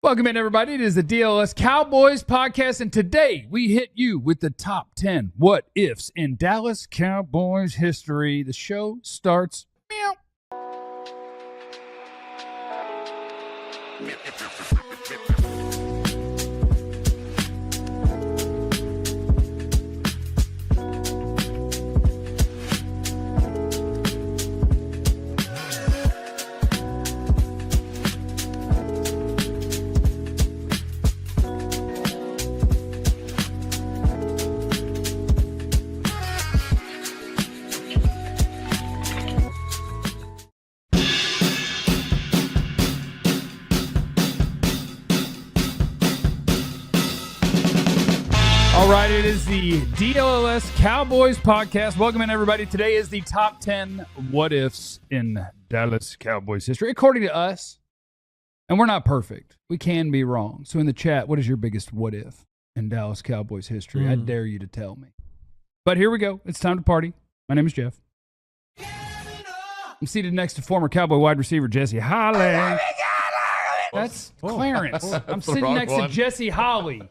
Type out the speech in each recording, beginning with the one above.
Welcome in, everybody. It is the DLLS Cowboys Podcast, and today we hit you with the top 10 what-ifs in Dallas Cowboys history. The show starts meow. All right, it is the DLLS Cowboys Podcast. Welcome in, everybody. Today is the top 10 what-ifs in Dallas Cowboys history, according to us. And we're not perfect. We can be wrong. So in the chat, what is your biggest what-if in Dallas Cowboys history? I dare you to tell me. But here we go. It's time to party. My name is Jeff. I'm seated next to former Cowboy wide receiver Jesse Holley. That's Clarence. I'm sitting next to Jesse Holley.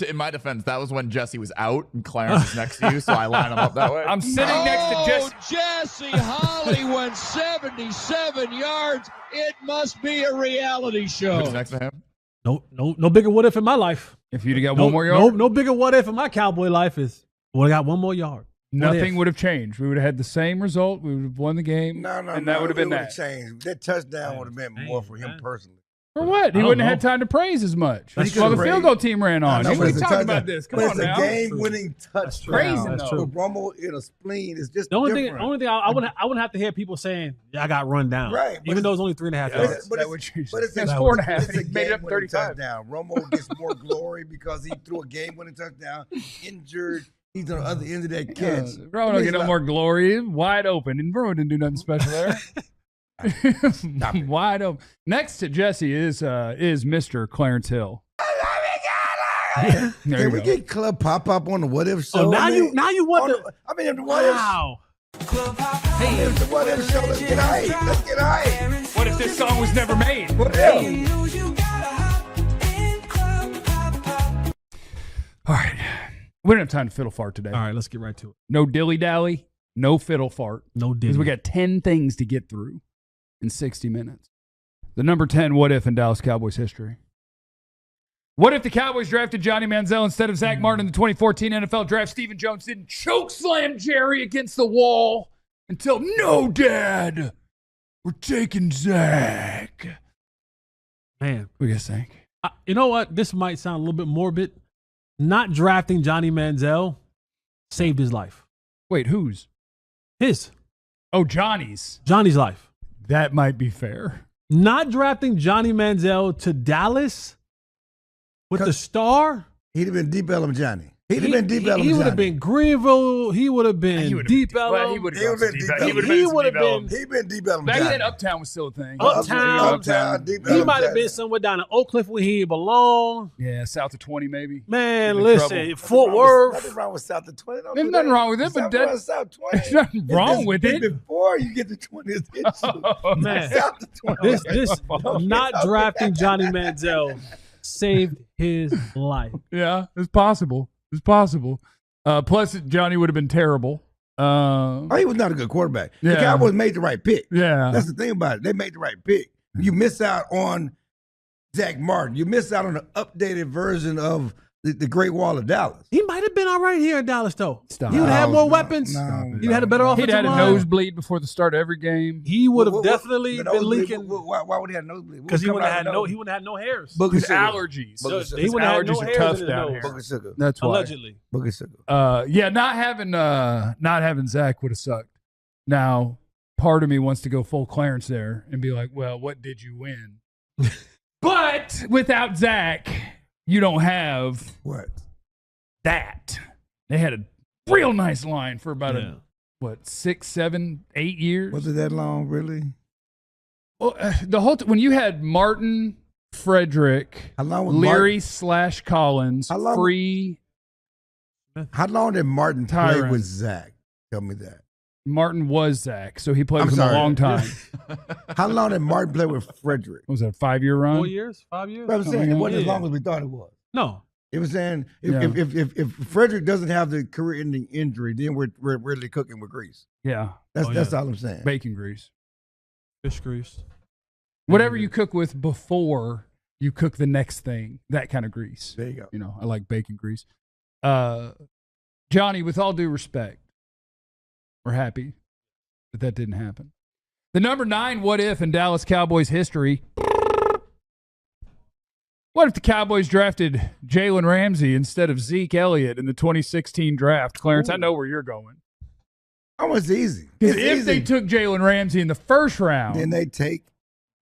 In my defense, that was when Jesse was out and Clarence is next to you, so I line him up that way. I'm sitting next to Jesse. Jesse Holley went 77 yards. It must be a reality show. Who's next to him? No bigger what if in my life. If you'd have got one more yard? No bigger what if in my Cowboy life is would have got one more yard. Nothing would have changed. We would have had the same result. We would have won the game. No, and that would have been that. Changed. That touchdown would have been more for him personally. For what? He wouldn't have had time to praise as much. While the field goal team ran on. He was talking about this. Come on now. It's a game-winning touchdown. Crazy, though. With Romo in a spleen is just the only different. thing I wouldn't have to hear people saying, "Yeah, I got run down." Right. Even though it's only 3.5 yards. But it's That's 4.5. It's a He made it up game-winning 35. touchdown. Romo gets more glory because he threw a game-winning touchdown. Injured. He's on the other end of that catch. Bro don't get no more glory. He's wide open. And bro didn't do nothing special there. Wide open. Next to Jesse is Mr. Clarence Hill. Can we get Club Pop-Up on the What If show? Oh, now you want the the What If. wow. Hey, the What If show. Let's get hype. Let's get hype. What if this song was never made? What if? All right. We don't have time to fiddle fart today. All right, let's get right to it. No dilly-dally. No fiddle fart. No Because dilly. we got 10 things to get through in 60 minutes. The number 10 what if in Dallas Cowboys history. What if the Cowboys drafted Johnny Manziel instead of Zach Martin in the 2014 NFL draft? Stephen Jones didn't choke slam Jerry against the wall until, no, Dad, we're taking Zach. Man, What do you guys think? you know what? This might sound a little bit morbid. Not drafting Johnny Manziel saved his life. Wait, whose? His. Oh, Johnny's. Johnny's life. That might be fair. Not drafting Johnny Manziel to Dallas with the star. He'd have been Deep Ellum Johnny. He'd have been Deep Ellum Johnny. He would have been Greenville. He would have been Deep Ellum. Well, he would have been Deep Ellum. He'd been Deep Ellum Back Johnny. then, Uptown was still a thing. Uptown. Deep He Ellum might have Johnny. been somewhere down in Oak Cliff where he belonged. Yeah, south of 20 maybe. Man, In listen, trouble. Fort Worth. Nothing wrong with South of 20. Don't There's do nothing that. wrong with it, but Nothing wrong with South 20. There's nothing wrong with it. Before you get to 20, it's issue. Man, South of 20. this not drafting Johnny Manziel saved his life. Yeah, it's possible. It's possible. Plus, Johnny would have been terrible. Oh, he was not a good quarterback. The Yeah. Cowboys made the right pick. Yeah. That's the thing about it. They made the right pick. You miss out on Zach Martin. You miss out on an updated version of the Great Wall of Dallas. He might have been all right here in Dallas, though. Stop. He would have had more No, weapons. no, He had a better offensive He'd had a line. nosebleed before the start of every game. He would have What- definitely the been nosebleed, leaking Why would he have nosebleed? because he wouldn't have had no hairs. Booger His sugar. allergies. Booger His sugar. He wouldn't have had allergies no are hairs tough in his down nose. here. Booger sugar. That's why. Allegedly. Booger sugar. Yeah, not having Zach would have sucked. Now, part of me wants to go full Clarence there and be like, well, what did you win? But without Zach, you don't have What? that. They had a real nice line for about 6, 7, 8 years. Was it that long, really? Well, the whole when you had Martin, Frederick, How long was Leary / Collins, How long- free. How long did Martin play Tyron. with Zach? Tell me that. Martin was Zach, so he played I'm with him a sorry. long time. How long did Martin play with Frederick? What was that, a 5-year run? 4 years, 5 years. I'm saying it wasn't as Yeah. long as we thought it was. No, It was saying if Frederick doesn't have the career-ending injury, then we're really cooking with grease. Yeah, That's all I'm saying. bacon grease. fish grease. Whatever you cook with before you cook the next thing, that kind of grease. There you go. I like bacon grease. Johnny, with all due respect, we're happy that didn't happen. The number 9 what if in Dallas Cowboys history. What if the Cowboys drafted Jalen Ramsey instead of Zeke Elliott in the 2016 draft? Clarence, I know where you're going. Oh, it's easy. Because It's if easy. they took Jalen Ramsey in the first round, Then they take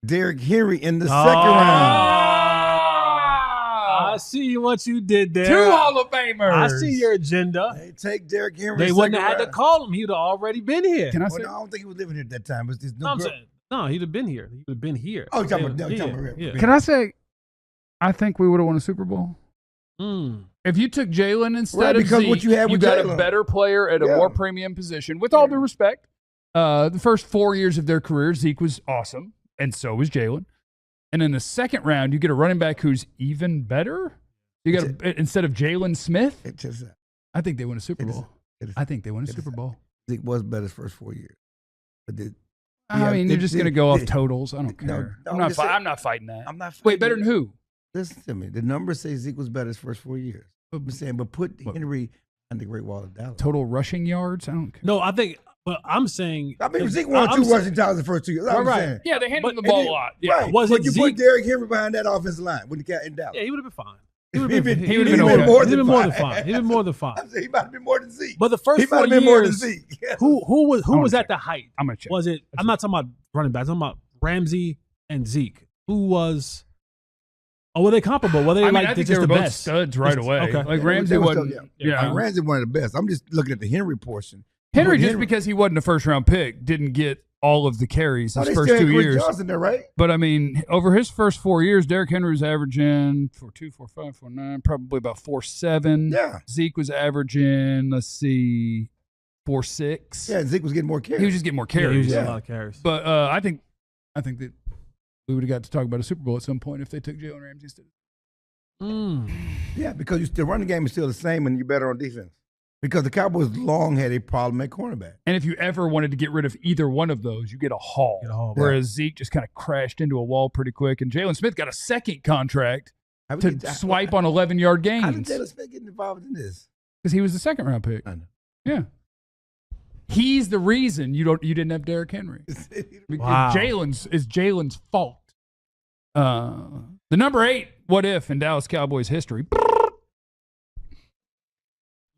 Derrick Henry in the second round. I see what you did there. 2 Hall of Famers. I see your agenda. They take Derrick Henry. They wouldn't have had to round. call him. He'd have already been here. Can I Well, say? no, I don't think he was living here at that time. It's just No, I'm saying, no, he'd have been here. He would have been here. Oh, you're talking about- Yeah, you're talking about- yeah. Can I say? I think we would have won a Super Bowl. Mm. If you took Jalen instead Right, of because Zeke, what you had with got a Jalen. better player at a Yeah. more premium position. With all due respect, the first 4 years of their career, Zeke was awesome, and so was Jalen. And in the second round, you get a running back who's even better. You got instead of Jalen Smith. It's just I think they win a Super It is- Bowl. it is- I think they win a it is- Super Bowl. Zeke was better his first 4 years. But I mean, you're just going to go off it- totals. I don't no, care. no, I'm not. just saying- I'm not fighting that. I'm not. Wait, better than who? Listen to me. The numbers say Zeke was better his first 4 years. I'm saying, but put What? Henry on the Great Wall of Dallas. Total rushing yards. I don't care. No, I think, but I'm saying. I mean, Zeke won I'm 2 rushing titles the first 2 years. That's what I'm Right. saying. Yeah, they handled But- the ball and a it- lot. Yeah. Right. Was but it you Zeke? put Derrick Henry behind that offensive line when the cat in Dallas. Yeah, he would have been fine. He would've been okay. He'd have been more than fine. He'd been more than fine. I'm saying he might have been more than Zeke. But the first he might 4 have been more than years, Zeke. who was gonna at check. the height? I'm gonna check. Was it? I'm not talking about running backs. I'm talking about Ramsey and Zeke. Who was? Oh, were they comparable? Were they I mean, like I think just they were the both best? studs right Just- away. okay. Like Yeah, Ramsey they were wasn't. still- Yeah, Ramsey one of the best. I'm just looking at the Henry portion. Henry, But just because he wasn't a first round pick, didn't get all of the carries Oh, his they first still had 2 Chris years. Johnson there, right? But I mean, over his first 4 years, Derrick Henry was averaging 4.2, 4.5, 4.9, probably about 4.7. Yeah. Zeke was averaging, 4.6. Yeah, Zeke was getting more carries. He was just getting more Yeah, he was carries. getting Yeah. a lot of carries. But I think that we would have got to talk about a Super Bowl at some point if they took Jalen Ramsey instead. Yeah, because the running game is still the same and you're better on defense. Because the Cowboys long had a problem at cornerback. And if you ever wanted to get rid of either one of those, you get a haul. Whereas Zeke just kind of crashed into a wall pretty quick. And Jalen Smith got a second contract to swipe on 11-yard How did gains Jalen Smith get involved in this? because he was the second round pick. I know. Yeah. He's the reason you didn't have Derrick Henry. Wow. It's Jalen's fault. The number 8 what if in Dallas Cowboys history.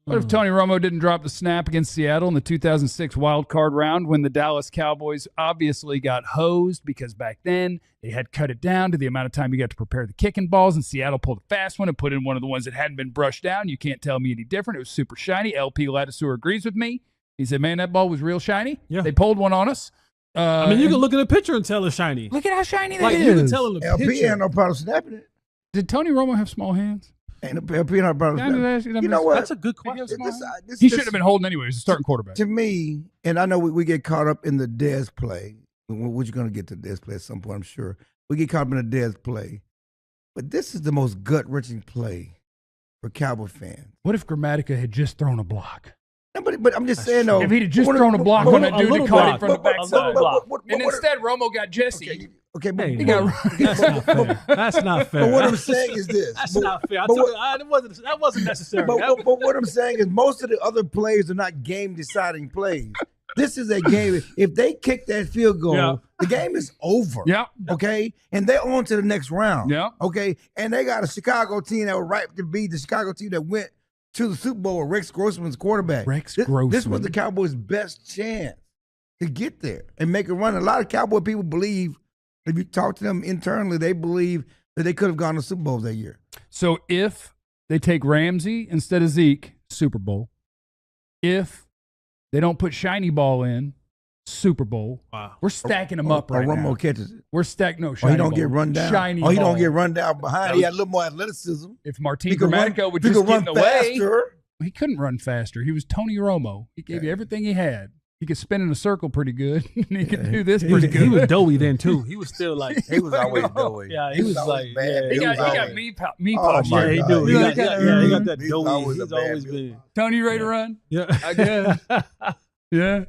What if Tony Romo didn't drop the snap against Seattle in the 2006 wild card round when the Dallas Cowboys obviously got hosed because back then they had cut it down to the amount of time you got to prepare the kicking balls, and Seattle pulled a fast one and put in one of the ones that hadn't been brushed down. You can't tell me any different. It was super shiny. LP Lattisour agrees with me. He said, man, that ball was real shiny. Yeah. They pulled one on us. I mean, you can look at a picture and tell it's shiny. Look at how shiny that Like is. you can tell in the LP picture. had no problem snapping it. Did Tony Romo have small hands? Ain't LP had no problem Yeah, snapping that's- it. You know what? That's a good question. This- He should have been holding anyway. He's a starting quarterback. To me, and I know we get caught up in the Dez play. We're going to get to Dez play at some point, I'm sure. We get caught up in the Dez play. But this is the most gut-wrenching play for Cowboy fans. What if Grammatica had just thrown a block? No, but I'm just saying, though. If he'd have just what- thrown a block what- on that a dude that little caught it block. from the But- backside. block. And instead, Romo got Jesse. Okay, but, Hey, He no, got- that's not fair. That's not fair. but what I'm saying is this. That's But- not fair. but what- That wasn't necessary. But what I'm saying is most of the other plays are not game-deciding plays. This is a game. If they kick that field goal, Yeah. the game is over. Yeah. Okay? And they're on to the next round. Yeah. Okay? And they got a Chicago team that was ripe to be the Chicago team that went to the Super Bowl with Rex Grossman's quarterback. This was Grossman. the Cowboys' best chance to get there and make a run. A lot of Cowboy people believe, if you talk to them internally, they believe that they could have gone to Super Bowl that year. So if they take Ramsey instead of Zeke, Super Bowl. If they don't put Shiny Ball in, Super Bowl. Wow. We're stacking them up right or Romo now. catches it. We're stacking. No, Or Shiny he don't Ball. get run down. Shiny Or he Ball. don't get run down behind. He had a little more athleticism. If Martin He could run- Grammatica would he just could get run in the way. faster. He couldn't run faster. He was Tony Romo. He gave you everything he had. He could spin in a circle pretty good. He could do this pretty good. He was doughy then too. He was still like He was always doughy. Yeah, he was like bad. He got me Oh, pops. my yeah, he God. do. He got that He's doughy. always a He's bad always dude. been. Tony, you ready to run? Yeah. I guess. Yeah.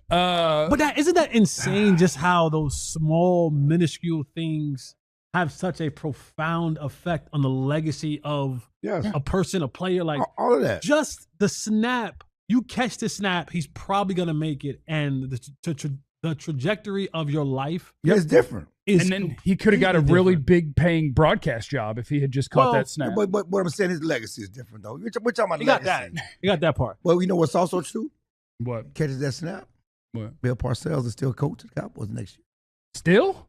But isn't that insane? Just how those small, minuscule things have such a profound effect on the legacy of Yes. a person, a player. Like All of that. just the snap. You catch the snap, he's probably gonna make it, and the trajectory of your life It's different. is. And then he could have got a completely really different. big paying broadcast job if he had just caught Well, that snap. But what I'm saying, his legacy is different, though. We're talking about He got legacy. that. He got that part. Well, you know what's also true? What? Catches that snap. What? Bill Parcells is still coach of the Cowboys next year. Still?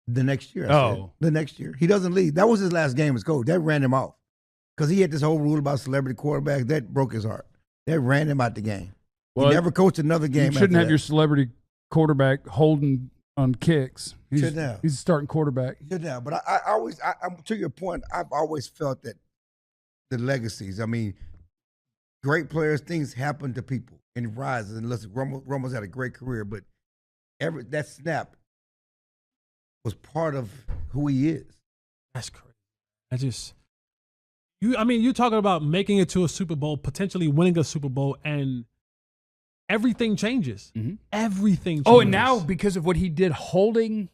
The next year. I Oh. said. The next year. He doesn't leave. That was his last game as coach. That ran him off. Because he had this whole rule about celebrity quarterbacks. That broke his heart. That ran him out the game. Well, he never coached another game. You shouldn't after have that. your celebrity quarterback holding on kicks. Shouldn't have. He's a starting quarterback. Shouldn't have. But I'm to your point, I've always felt that the legacies, I mean, great players, things happen to people and rises. And listen, Romo's had a great career, but that snap was part of who he is. That's crazy. You're talking about making it to a Super Bowl, potentially winning a Super Bowl, and everything changes. Mhm. Everything changes. Oh, and now because of what he did holding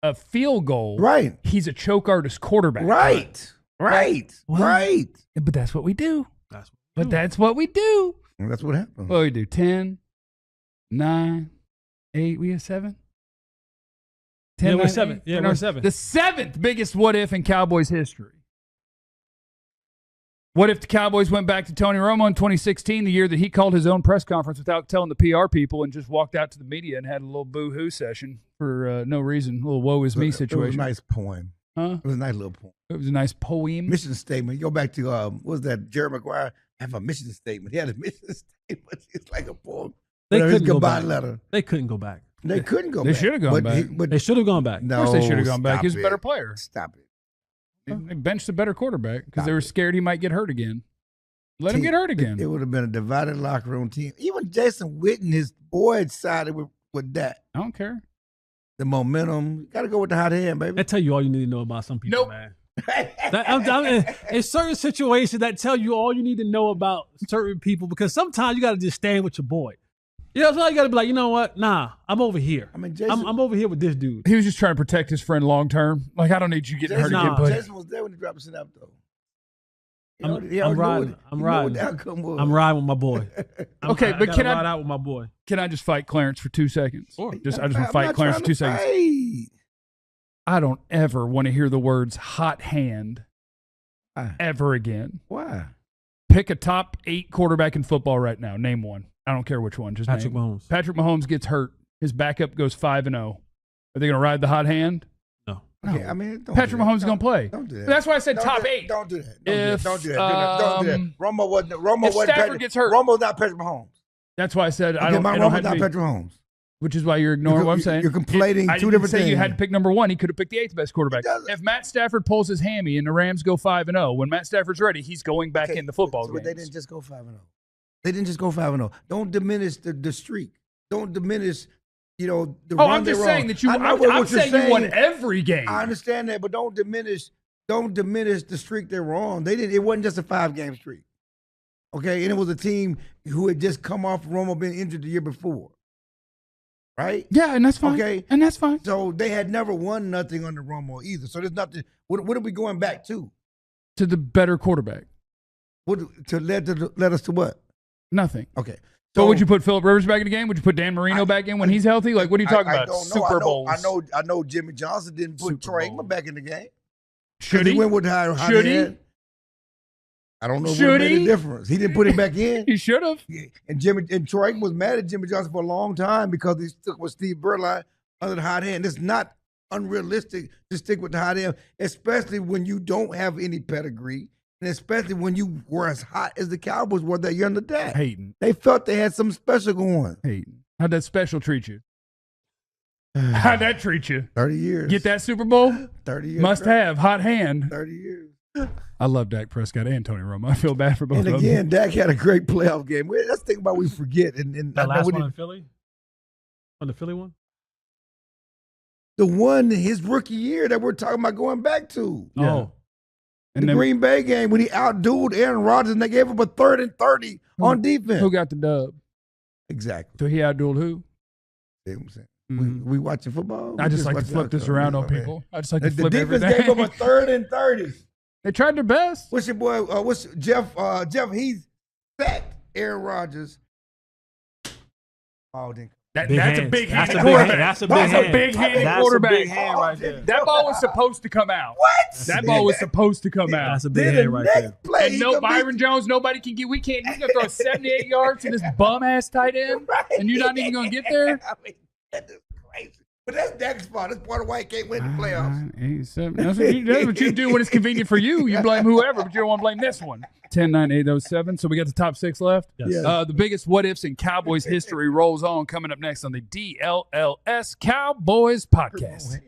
a field goal, Right. he's a choke artist quarterback. Right. Well, Right. But that's what we do. That's what But that's what we do. And that's what happened. What do we do? 10, 9, 8, we have 7? 10, Yeah, we're 9, 7. 8, Yeah, 10, we're 7. The 7th biggest what if in Cowboys history. What if the Cowboys went back to Tony Romo in 2016, the year that he called his own press conference without telling the PR people and just walked out to the media and had a little boo-hoo session for no reason, a little woe is me It was situation. a nice poem. Huh? It was a nice little poem. It was a nice poem. Mission statement. You go back to, what was that, Jerry Maguire? I have a mission statement. He had a mission statement. It's like a poem. They His couldn't go goodbye back. letter. They couldn't go back. They couldn't go They back. should have gone back. But They should have gone back. no, Of course they should have gone back. stop He's a better it. player. Stop it. They benched a better quarterback because Stop they were it. scared he might get hurt again. Let him get hurt again. It would have been a divided locker room team. Even Jason Witten, his boy, sided with that. I don't care. The momentum. You got to go with the hot hand, baby. That tell you all you need to know about some people, Nope. man. In certain situations, that tell you all you need to know about certain people, because sometimes you got to just stand with your boy. You know, so you got to be like, you know what? Nah, I'm over here. I mean, Jason, I'm over here with this dude. He was just trying to protect his friend long term. Like, I don't need you getting hurt Jason, again, buddy. Jason was there when he dropped the snap, though. I'm He already riding. knew I'm he knew riding. what the outcome was. I'm riding with my boy. Okay, but gotta can I- ride out with my boy? Can I just fight Clarence for 2 seconds? Sure. I just I'm want to fight not Clarence for 2 trying to seconds. fight. I don't ever want to hear the words hot hand Why? ever again. Why? Pick a top 8 quarterback in football right now. Name one. I don't care which one. Just Patrick name. Mahomes. Patrick Mahomes gets hurt. His backup goes 5-0. Are they going to ride the hot hand? No. Okay, No. I mean, don't Patrick do that. Mahomes is going to play. Don't do that. That's why I said Don't top do that. 8. Don't do that. If, Don't do that. Don't do that. Romo wasn't if Stafford Patrick. gets hurt. Romo's not Patrick Mahomes. That's why I said I Okay, don't. my It don't Romo's have to not be, Patrick Mahomes. which is why you're ignoring what I'm saying. You're conflating I two didn't different say things. you had to pick number 1. He could have picked the 8th best quarterback. He doesn't. If Matt Stafford pulls his hammy and the Rams go 5-0, when Matt Stafford's ready, he's going back Okay, in the football so game. They didn't just go 5-0. They didn't just go 5-0. Don't diminish the streak. Don't diminish, the Oh, run I'm they're just on. saying that you. I know I'm what you're saying you won saying. every game. I understand that, but don't diminish the streak they were on. They didn't. It wasn't just a 5-game streak. Okay, and it was a team who had just come off Romo being injured the year before. Right? Yeah, and that's fine. Okay. And that's fine. So they had never won nothing under Romo either. So there's nothing. What are we going back to? To the better quarterback. What to let us to what? Nothing. Okay. So would you put Phillip Rivers back in the game? Would you put Dan Marino back in when he's healthy? Like, what are you talking I about? don't know. Super Bowls. I know Jimmy Johnson didn't put Super Troy Bowl. Aikman back in the game. Should He he? went with high Should he? hand. I don't know if it Should made a he? difference. He didn't put him back in. He should have. And Troy Aikman was mad at Jimmy Johnson for a long time because he stuck with Steve Berline under the hot hand. It's not unrealistic to stick with the hot hand, especially when you don't have any pedigree, and especially when you were as hot as the Cowboys were that year under Dak. Hating. They felt they had something special going. Hating. How'd that special treat you? How'd that treat you? 30 years. Get that Super Bowl? 30 years. Must have. Hot hand. 30 years. I love Dak Prescott and Tony Romo. I feel bad for both And of them. again, Dak had a great playoff game. That's the thing about we forget. And That last one in Philly? On the Philly one? the one his rookie year that we're talking about going back to. Yeah. Oh. And The then Green Bay game when he outdueled Aaron Rodgers and they gave him a 3rd and 30 on defense. who got the dub? Exactly. So he outdueled who? See what I'm saying? Mhm. We watching football? I We just like to watching flip this outcome. around on Okay. people. I just like The to flip defense everything. gave him a 3rd and 30. They tried their best. What's your boy? What's Jeff? Jeff, he's sacked Aaron Rodgers. Oh, then. That's Big a hands. big That's handed a big quarterback. hand. That's a That's big a hand. big handed That's a quarterback. big hand right there. That ball was supposed to come out. What? That ball was supposed to come out. That's a big Then hand the right next there. play, And he no gonna Byron be- Jones, nobody can get. He's gonna throw 78 yards to this bum ass tight end, Right. and you're not even gonna get there. I mean, that is crazy. But that's Dak's fault. That's part of why he can't win the playoffs. 9, 8, 7. That's what you do when it's convenient for you. You blame whoever, but you don't want to blame this one. 10, 9, 8, 7. So we got the top 6 left. Yes. Yeah. The biggest what ifs in Cowboys history rolls on. Coming up next on the DLLS Cowboys Podcast.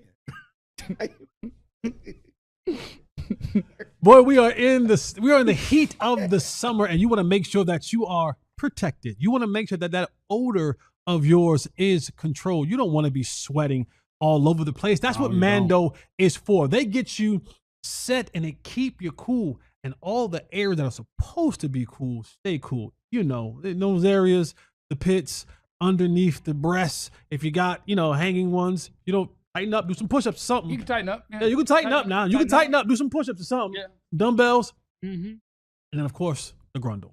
Boy, we are in the heat of the summer, and you want to make sure that you are protected. You want to make sure that that odor of yours is controlled. You don't want to be sweating all over the place. That's what you Mando is for. They get you set and they keep you cool, and all the areas that are supposed to be cool stay cool. You know, in those areas, the pits, underneath the breasts. If you got, hanging ones, tighten up, do some push-ups or something. You can tighten up. Yeah, you can tighten up now. You can tighten up, do some push-ups or something. Yeah. Dumbbells, Mm-hmm. and then of course the grundle.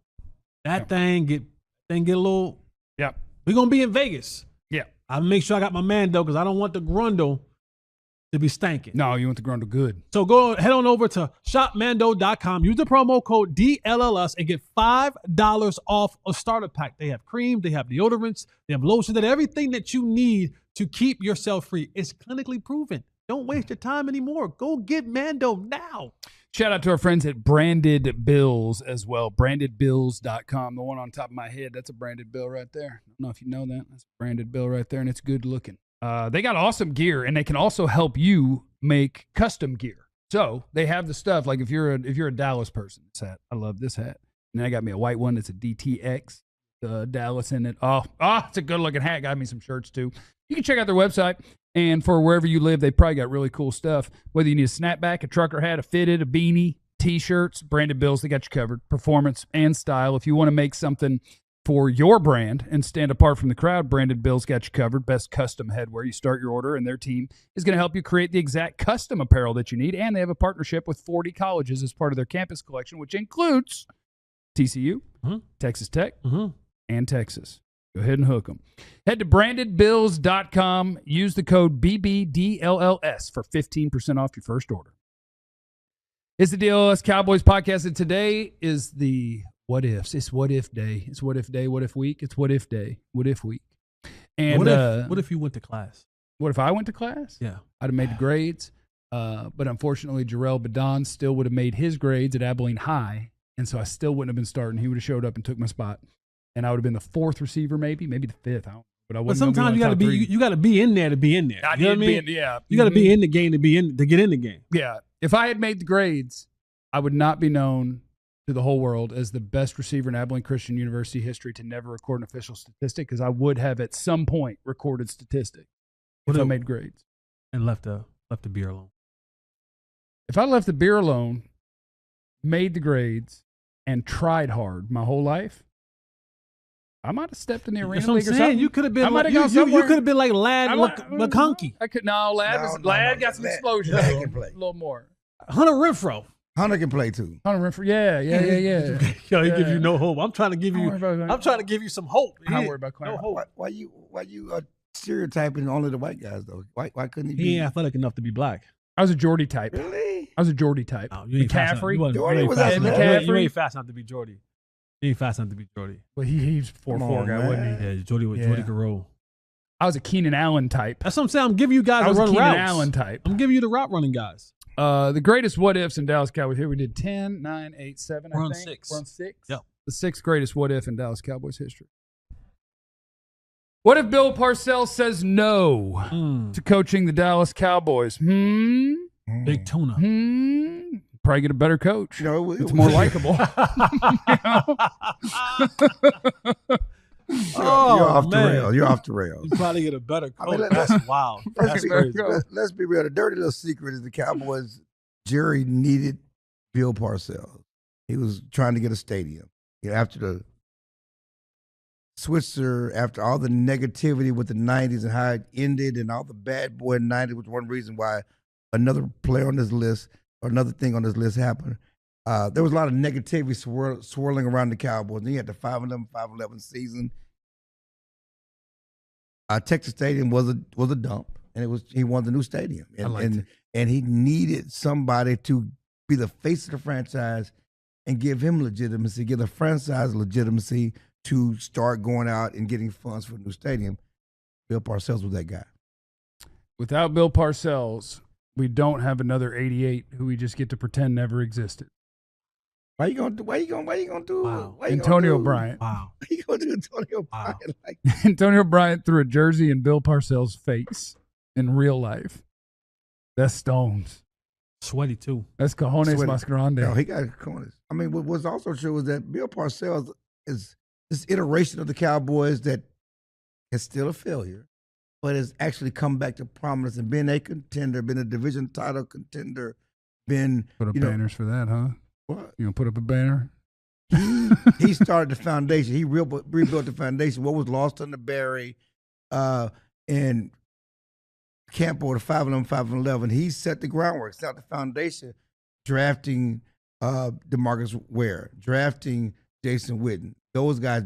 That thing get a little. Yeah. We're gonna be in Vegas. Yeah. I'll make sure I got my Mando because I don't want the grundle to be stanking. No, you want the grundle good. So head on over to shopmando.com. Use the promo code DLLS and get $5 off a starter pack. They have cream, they have deodorants, they have lotion, that everything that you need to keep yourself free. It's clinically proven. Don't waste your time anymore. Go get Mando now. Shout out to our friends at Branded Bills as well. BrandedBills.com. The one on top of my head, that's a branded bill right there. I don't know if you know that. That's a branded bill right there, and it's good looking. They got awesome gear, and they can also help you make custom gear. So they have the stuff like if you're a Dallas person, this hat. I love this hat. And then I got me a white one that's a DTX, Dallas in it. Oh, it's a good looking hat. Got me some shirts too. You can check out their website. And for wherever you live, they probably got really cool stuff. Whether you need a snapback, a trucker hat, a fitted, a beanie, T-shirts, Branded Bills, they got you covered. Performance and style. If you want to make something for your brand and stand apart from the crowd, Branded Bills got you covered. Best custom headwear. You start your order, and their team is going to help you create the exact custom apparel that you need. And they have a partnership with 40 colleges as part of their campus collection, which includes TCU, Texas Tech, and Texas. Go ahead and hook them. Head to brandedbills.com. Use the code BBDLLS for 15% off your first order. It's the DLLS Cowboys Podcast, and today is the what ifs. It's what if day. It's what if day, what if week. It's what if day, what if week. And what if you went to class? What if I went to class? Yeah. I'd have made the grades. But unfortunately, Jarrell Badon still would have made his grades at Abilene High, and so I still wouldn't have been starting. He would have showed up and took my spot. And I would have been the 4th receiver, maybe the 5th. But sometimes you got to be in there to be in there. I You know what I did mean? be in, yeah. You got to be in the game to get in the game. Yeah. If I had made the grades, I would not be known to the whole world as the best receiver in Abilene Christian University history to never record an official statistic, because I would have at some point recorded statistic if I made grades. And left the beer alone. If I left the beer alone, made the grades, and tried hard my whole life, I might have stepped in the arena That's what I'm league or saying. something. You could have been I might like, have gone you somewhere. could have been like Lad McConkey. I could Lad got some explosion. Lad can play. A little more. Hunter Renfro. Hunter can play too. Hunter Renfro. Yeah. Yo, he give you no hope. I'm trying to give you. Don't worry about that. I'm trying to give you some hope. Don't worry about No Clarence. hope. Why you stereotyping only the white guys though? Why couldn't he be? He ain't athletic enough to be black. I was a Jordy type. Really? I was a Jordy type. Oh, you ain't fast enough. McCaffrey. You wasn't- Jordy you ain't was fast athletic. enough. You McCaffrey. ain't fast enough to be Jordy. You ain't fast enough to be Jordy. Well, he's 4'4" on, guy, man. wasn't he? Yeah, Jordy could roll. I was a Keenan Allen type. That's what I'm saying. I'm giving you guys I was to a run Keenan routes. Allen type. I'm giving you the route running guys. The greatest what ifs in Dallas Cowboys. Here we did 10, 9, 8, 7. We're I on think. 6. We're on 6. Yep. The 6th greatest what if in Dallas Cowboys history. What if Bill Parcells says no to coaching the Dallas Cowboys? Big tuna. probably get a better coach. You know, it's more likable. You're off the rails. You're off the rails. You probably get a better coach. I mean, That's wild. That's crazy. Let's be real. The dirty little secret is the Cowboys. Jerry needed Bill Parcells. He was trying to get a stadium. After the Switzer, after all the negativity with the 90s and how it ended and all the bad boy 90s was one reason why another player on this list or another thing on this list happened. There was a lot of negativity swirling around the Cowboys. And he had the 5-11, 5-11 season. Texas Stadium was a dump, and he wanted the new stadium, and he needed somebody to be the face of the franchise and give him legitimacy, give the franchise legitimacy to start going out and getting funds for a new stadium. Bill Parcells was that guy. Without Bill Parcells, we don't have another 88 who we just get to pretend never existed. Why you gonna do Wow. Antonio Bryant. Wow. Why you gonna do Antonio Bryant like Antonio Bryant threw a jersey in Bill Parcells' face in real life. That's stones. Sweaty, too. That's cojones Sweaty. más grande. No, he got cojones. I mean, what's also true is that Bill Parcells is this iteration of the Cowboys that is still a failure, but has actually come back to prominence and been a contender, been a division title contender, been Put up banners for that, huh? What? You gonna put up a banner? He started the foundation. He rebuilt the foundation. What was lost under Barry and Campo, the 5-11, 5-11. He set the groundwork, set the foundation, drafting DeMarcus Ware, drafting Jason Witten. Those guys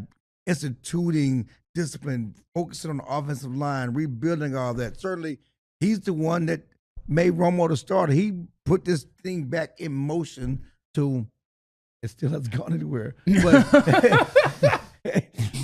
instituting discipline, focusing on the offensive line, rebuilding all that. Certainly, he's the one that made Romo the starter. He put this thing back in motion. It still hasn't gone anywhere.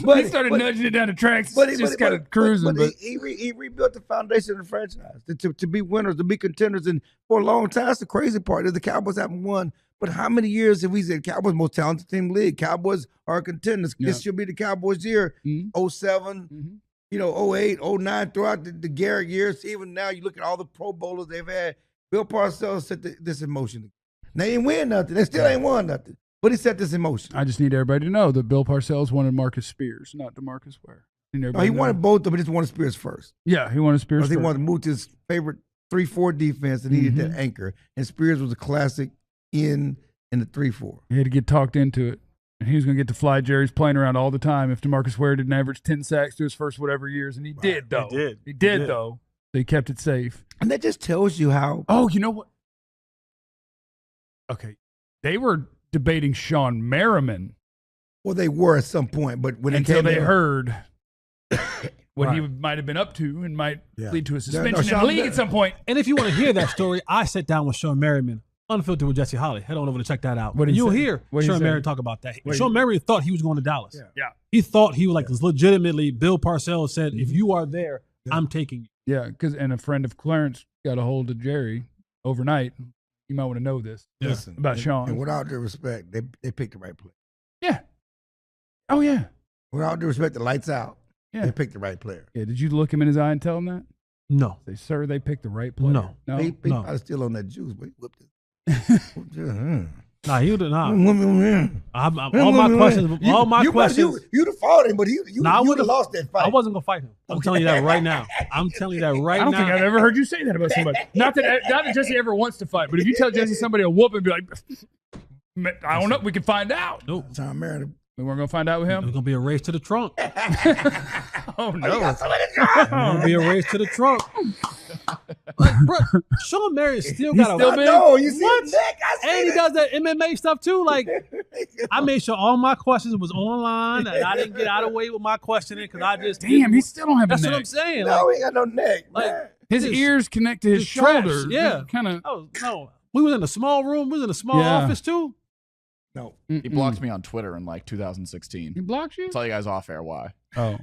But he started nudging it down the tracks, just kind of cruising. But he rebuilt the foundation of the franchise to be winners, to be contenders. And for a long time, that's the crazy part is the Cowboys haven't won. But how many years have we said Cowboys most talented team in the league? Cowboys are contenders. Yeah. This should be the Cowboys' year. 07, 08, 09, throughout the Garrett years. Even now, you look at all the Pro Bowlers they've had. Bill Parcells set this in motion. They ain't win nothing. They still ain't won nothing. But he set this in motion. I just need everybody to know that Bill Parcells wanted Marcus Spears, not DeMarcus Ware. No, he wanted both of them, but he just wanted Spears first. Yeah, he wanted Spears first. He wanted to move to his favorite 3-4 defense and needed that anchor. And Spears was a classic in the 3-4. He had to get talked into it. And he was going to get to fly Jerry's plane around all the time if DeMarcus Ware didn't average 10 sacks through his first whatever years. And he did, though. He did, though. They kept it safe. And that just tells you how. Oh, you know what? Okay. They were debating Sean Merriman. Well, they were at some point, but when until they heard what he might have been up to and might lead to a suspension in the league at some point. And if you want to hear that story, I sat down with Sean Merriman, unfiltered with Jesse Holly. Head on over to check that out. You'll hear Sean Merriman talk about that. Sean Merriman thought he was going to Dallas. Yeah. He thought he was like legitimately. Bill Parcells said, if you are there, I'm taking you. Yeah, and a friend of Clarence got a hold of Jerry overnight. You might want to know this about Sean. And without due respect, they picked the right player. Yeah. Oh, yeah. Without due respect, the lights out. Yeah. They picked the right player. Yeah. Did you look him in his eye and tell him that? No. Say, sir, they picked the right player. No. He probably still on that juice, but he whipped it. Nah, he would not. All my questions. You'd have fought him, but you would have lost that fight. I wasn't gonna fight him. I'm telling you that right now. I don't think I've ever heard you say that about somebody. Not that Jesse ever wants to fight, but if you tell Jesse somebody will whoop and be like, I don't know, we can find out. Nope. Tom Merriman. We weren't gonna find out with him. It's gonna be a race to the trunk. Oh no! It's gonna be a race to the trunk. Like, bro, Sean Merriman still got a. No, you see what? Nick, and he does that MMA stuff too. Like, I made sure all my questions was online, and I didn't get out of the way with my questioning because I just he still don't have a neck. That's what I'm saying. No, he ain't got no neck. Like his ears connect to his shoulders. Yeah, kind of. Oh no, we was in a small room. We was in a small office too. No, he blocked me on Twitter in like 2016. He blocked you? I'll tell you guys off air why. Oh,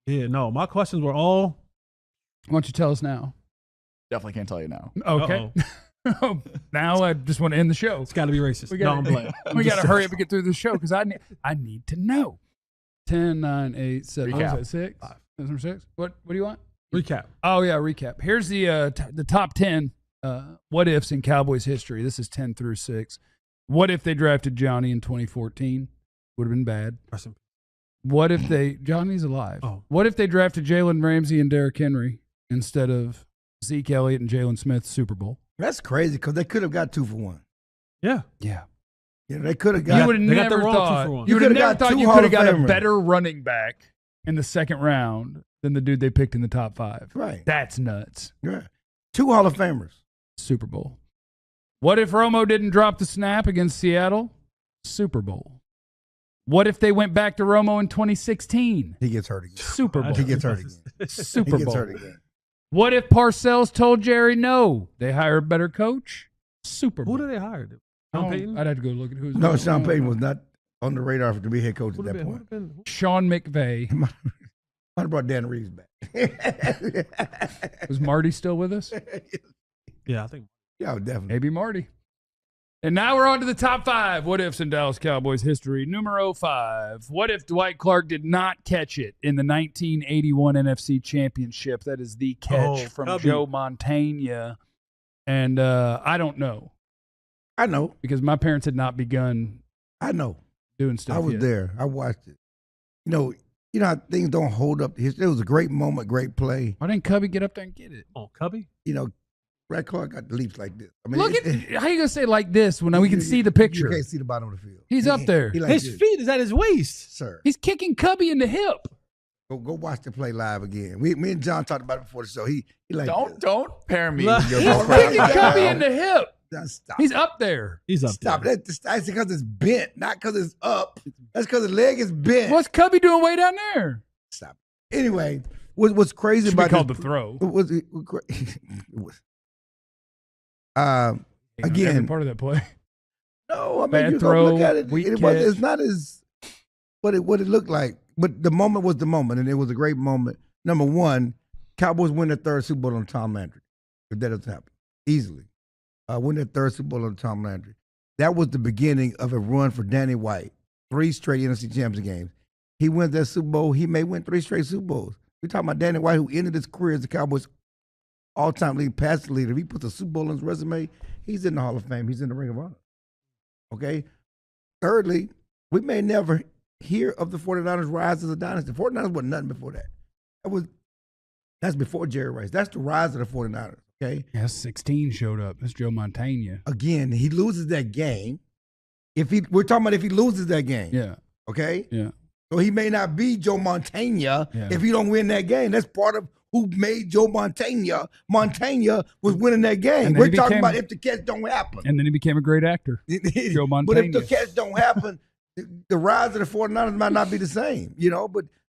yeah. No, my questions were all. Why don't you tell us now? Definitely can't tell you now. Okay. Now I just want to end the show. It's got to be racist. We got to hurry up and get through this show because I need to know. 10, 9, 8, 7, Recap. 6. That's number 6. What do you want? Recap. Oh yeah, recap. Here's the top 10 what ifs in Cowboys history. This is 10 through 6. What if they drafted Johnny in 2014? Would have been bad. What if Johnny's alive. Oh. What if they drafted Jalen Ramsey and Derrick Henry instead of Zeke Elliott and Jalen Smith Super Bowl? That's crazy because they could have got 2 for 1. Yeah. Yeah. You know, they could have got. You would have They got the never wrong 2 thought. for 1. You would have coulda never got thought 2 you Hall could have of got a Famers. better running back in the second round than the dude they picked in the top 5. Right. That's nuts. Yeah. 2 Hall of Famers. Super Bowl. What if Romo didn't drop the snap against Seattle? Super Bowl. What if they went back to Romo in 2016? He gets hurt again. Super Bowl. He gets hurt again. Super He gets Bowl. hurt again. What if Parcells told Jerry no? They hire a better coach? Super Bowl. Who did they hire? Oh, Sean Payton? I'd have to go look at who's. No, Sean Payton was not on the radar to be head coach Who at would've that been- point. Sean McVay. Might have brought Dan Reeves back. Was Marty still with us? Yeah, I think. Yeah, definitely. Maybe Marty. And now we're on to the top 5 what ifs in Dallas Cowboys history. Numero 5. What if Dwight Clark did not catch it in the 1981 NFC Championship? That is the catch from Cubby. Joe Montana. And I don't know I know. because my parents had not begun I know. doing stuff I was yet. there. I watched it. You know how things don't hold up. It was a great moment, great play. Why didn't Cubby get up there and get it? Oh, Cubby? You know, Brad Clark got the leaps like this. I mean, Look at how you gonna say like this when we can see the picture? You can't see the bottom of the field. He's up there. He like His this. feet is at his waist. Sir. He's kicking Cubby in the hip. Go watch the play live again. Me and John talked about it before the show. He like Don't pair me Look, with your He's girlfriend. kicking Cubby in the hip. Stop. He's up there. He's up Stop. there. That's because it's bent, not because it's up. That's because the leg is bent. What's Cubby doing way down there? Stop. Anyway, what's crazy Should be about called the this, throw. it was Every again. part of that play. No, I mean Bad you throw, look at it. weak It's catch. not as what it looked like. But the moment was the moment, and it was a great moment. Number one, Cowboys win their 3rd Super Bowl on Tom Landry. If that doesn't happen, easily win their 3rd Super Bowl on Tom Landry. That was the beginning of a run for Danny White. 3 straight NFC Championship games. He wins that Super Bowl. He may win 3 straight Super Bowls. We're talking about Danny White, who ended his career as the Cowboys' all-time league passing leader. If he puts a Super Bowl on his resume, he's in the Hall of Fame. He's in the Ring of Honor. Okay? Thirdly, we may never hear of the 49ers' rise as a dynasty. The 49ers wasn't nothing before that. That's before Jerry Rice. That's the rise of the 49ers. Okay? Yeah, 16 showed up. That's Joe Montana. Again, he loses that game. We're talking about if he loses that game. Yeah. Okay? Yeah. So he may not be Joe Montana if he don't win that game. That's part of who made Joe Montana. Montana was winning that game. And then We're he talking became- about if the catch don't happen. And then he became a great actor. Joe But if Montana. the catch don't happen, the rise of the 49ers might not be the same,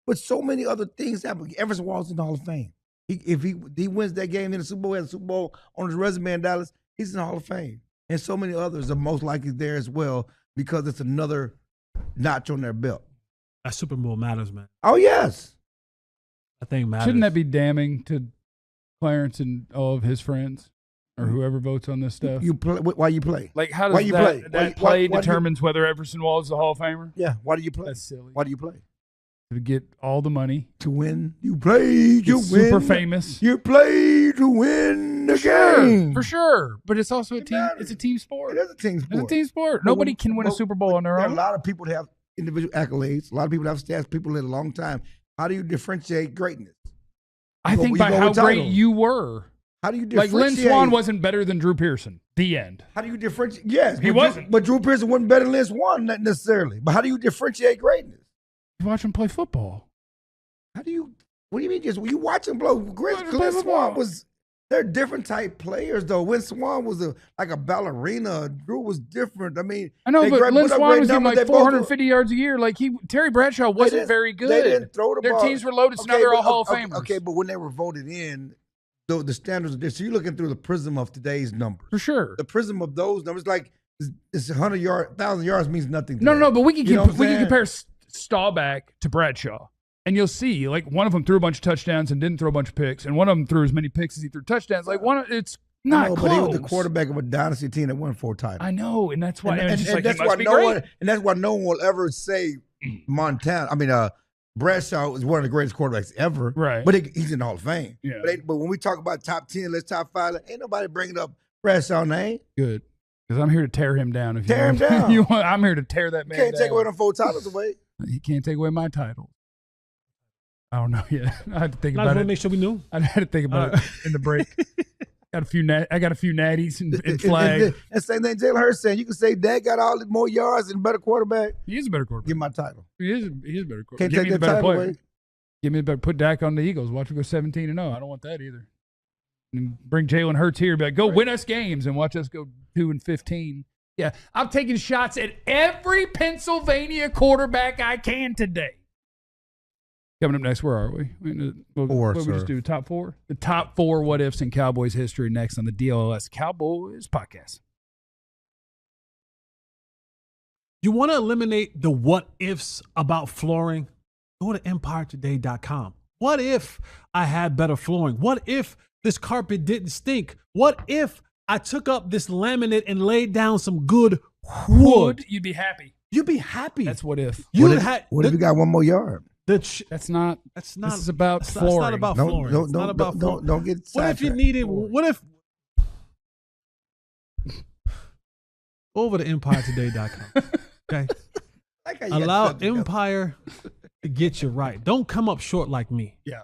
But so many other things happen. Everson Walls in the Hall of Fame. If he wins that game in the Super Bowl, has a Super Bowl on his resume in Dallas, he's in the Hall of Fame. And so many others are most likely there as well because it's another notch on their belt. That Super Bowl matters, man. Oh, yes. I think matters. Shouldn't that be damning to Clarence and all of his friends or whoever votes on this stuff? You play why you play? Like, how Why does you that, play? that Why play do you- determines whether Everson Walls is a Hall of Famer? Yeah. Why do you play? That's silly. Why do you play? To get all the money. To win. You play to Get win. super famous. You play to win the game. For sure. But it's also a It team. matters. It's a team sport. It is a team sport. It's a team sport. But Nobody when- can win a but- Super Bowl on their There are a own. lot of people that have individual accolades. A lot of people that have stats. People live a long time. How do you differentiate greatness? I You go- think you by go how with great titles. you were. How do you Like, differentiate? Lynn Swann wasn't better than Drew Pearson. The end. How do you differentiate? Yes, He but wasn't. But Drew Pearson wasn't better than Lynn Swann, not necessarily. But how do you differentiate greatness? You watch him play football. How do you? What do you mean? Just you watch him blow? Watch him play Lynn football. Swann was. They're different type players, though. When Swan was like a ballerina, Drew was different. I mean, I know, they but put Lynn up Swann great was getting numbers. like They both 450 yards a year. Like Terry Bradshaw wasn't didn't- very good. They didn't throw the Their ball. teams were loaded, so now they're all Hall of Famers. Okay, but when they were voted in, the standards are different. So you're looking through the prism of today's numbers. For sure. The prism of those numbers, like it's 100 yards, 1,000 yards means nothing. No, today. but we can You know what I'm saying? compare Staubach to Bradshaw, and you'll see like one of them threw a bunch of touchdowns and didn't throw a bunch of picks, and one of them threw as many picks as he threw touchdowns. Like it's not I know, close. but he was the quarterback of a dynasty team that won 4 titles. I know, and that's why. and it's just like, that's he must why be no great. one, and that's why no one will ever say Montana. I mean, Bradshaw is one of the greatest quarterbacks ever. Right. But he's in the Hall of Fame. Yeah. But when we talk about top 10, top 5, ain't nobody bringing up Fresh on name. Good. Because I'm here to tear him down. If Tear you him down. you want, I'm here to tear that man down. Can't take away them 4 titles away. He can't take away my title. I don't know yet. I had to think I about just want it. to make sure we knew. I had to think about it in the break. I got a few natties and flag. And same thing Jalen Hurts saying. You can say Dak got all the more yards and better quarterback. He is a better quarterback. Give him my title. He is a better quarterback. Can't Give take me the that better title player. away. Give me the better. Put Dak on the Eagles. Watch him go 17-0. I don't want that either. And bring Jalen Hurts here. Be like, go win us games and watch us go 2-15. Yeah, I'm taking shots at every Pennsylvania quarterback I can today. Coming up next, where are we? What did we just do? Top 4? The top 4 what ifs in Cowboys history next on the DLLS Cowboys Podcast. You want to eliminate the what ifs about flooring? Go to EmpireToday.com. What if I had better flooring? What if this carpet didn't stink? What if I took up this laminate and laid down some good wood? You'd be happy. You'd be happy. That's what if. What if you got one more yard? That's not. This is about flooring. It's not about flooring. It's not about flooring. Don't get sidetracked. What if you needed? What if? Over to EmpireToday.com. Okay. Allow Empire to get you right. Don't come up short like me. Yeah.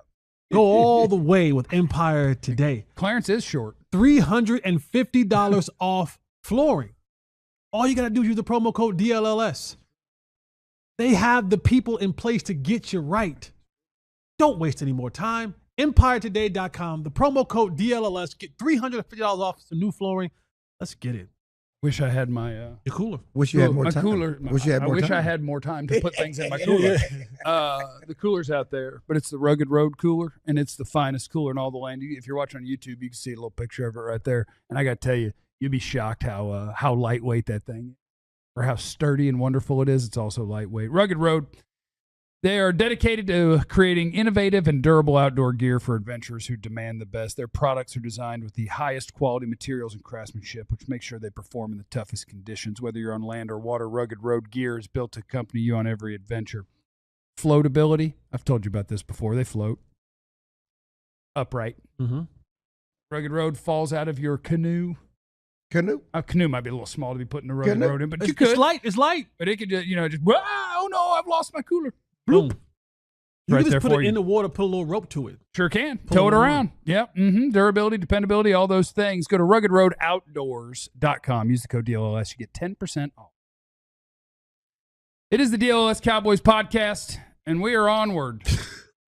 Go all the way with Empire Today. Clarence is short. $350 off flooring. All you got to do is use the promo code DLLS. They have the people in place to get you right. Don't waste any more time. EmpireToday.com. The promo code DLLS. Get $350 off some new flooring. Let's get it. Wish I had my your cooler. Wish you had more my time. cooler. I wish I had more time to put things in my cooler. The cooler's out there, but it's the Rugged Road cooler, and it's the finest cooler in all the land. If you're watching on YouTube, you can see a little picture of it right there. And I got to tell you, you'd be shocked how lightweight that thing is, or how sturdy and wonderful it is. It's also lightweight. Rugged Road. They are dedicated to creating innovative and durable outdoor gear for adventurers who demand the best. Their products are designed with the highest quality materials and craftsmanship, which makes sure they perform in the toughest conditions. Whether you're on land or water, Rugged Road gear is built to accompany you on every adventure. Floatability, I've told you about this before. They float upright. Mm-hmm. Rugged Road falls out of your canoe. Canoe? A canoe might be a little small to be putting a Rugged Canoe? Road in, but you It's could. It's light. But it could just, oh no, I've lost my cooler. Boom. You Right can there just put for it you. in the water, put a little rope to it. Sure can. Pull Tow it it around. around. Yep. Durability, dependability, all those things. Go to ruggedroadoutdoors.com. Use the code DLLS. You get 10% off. It is the DLLS Cowboys Podcast, and we are onward.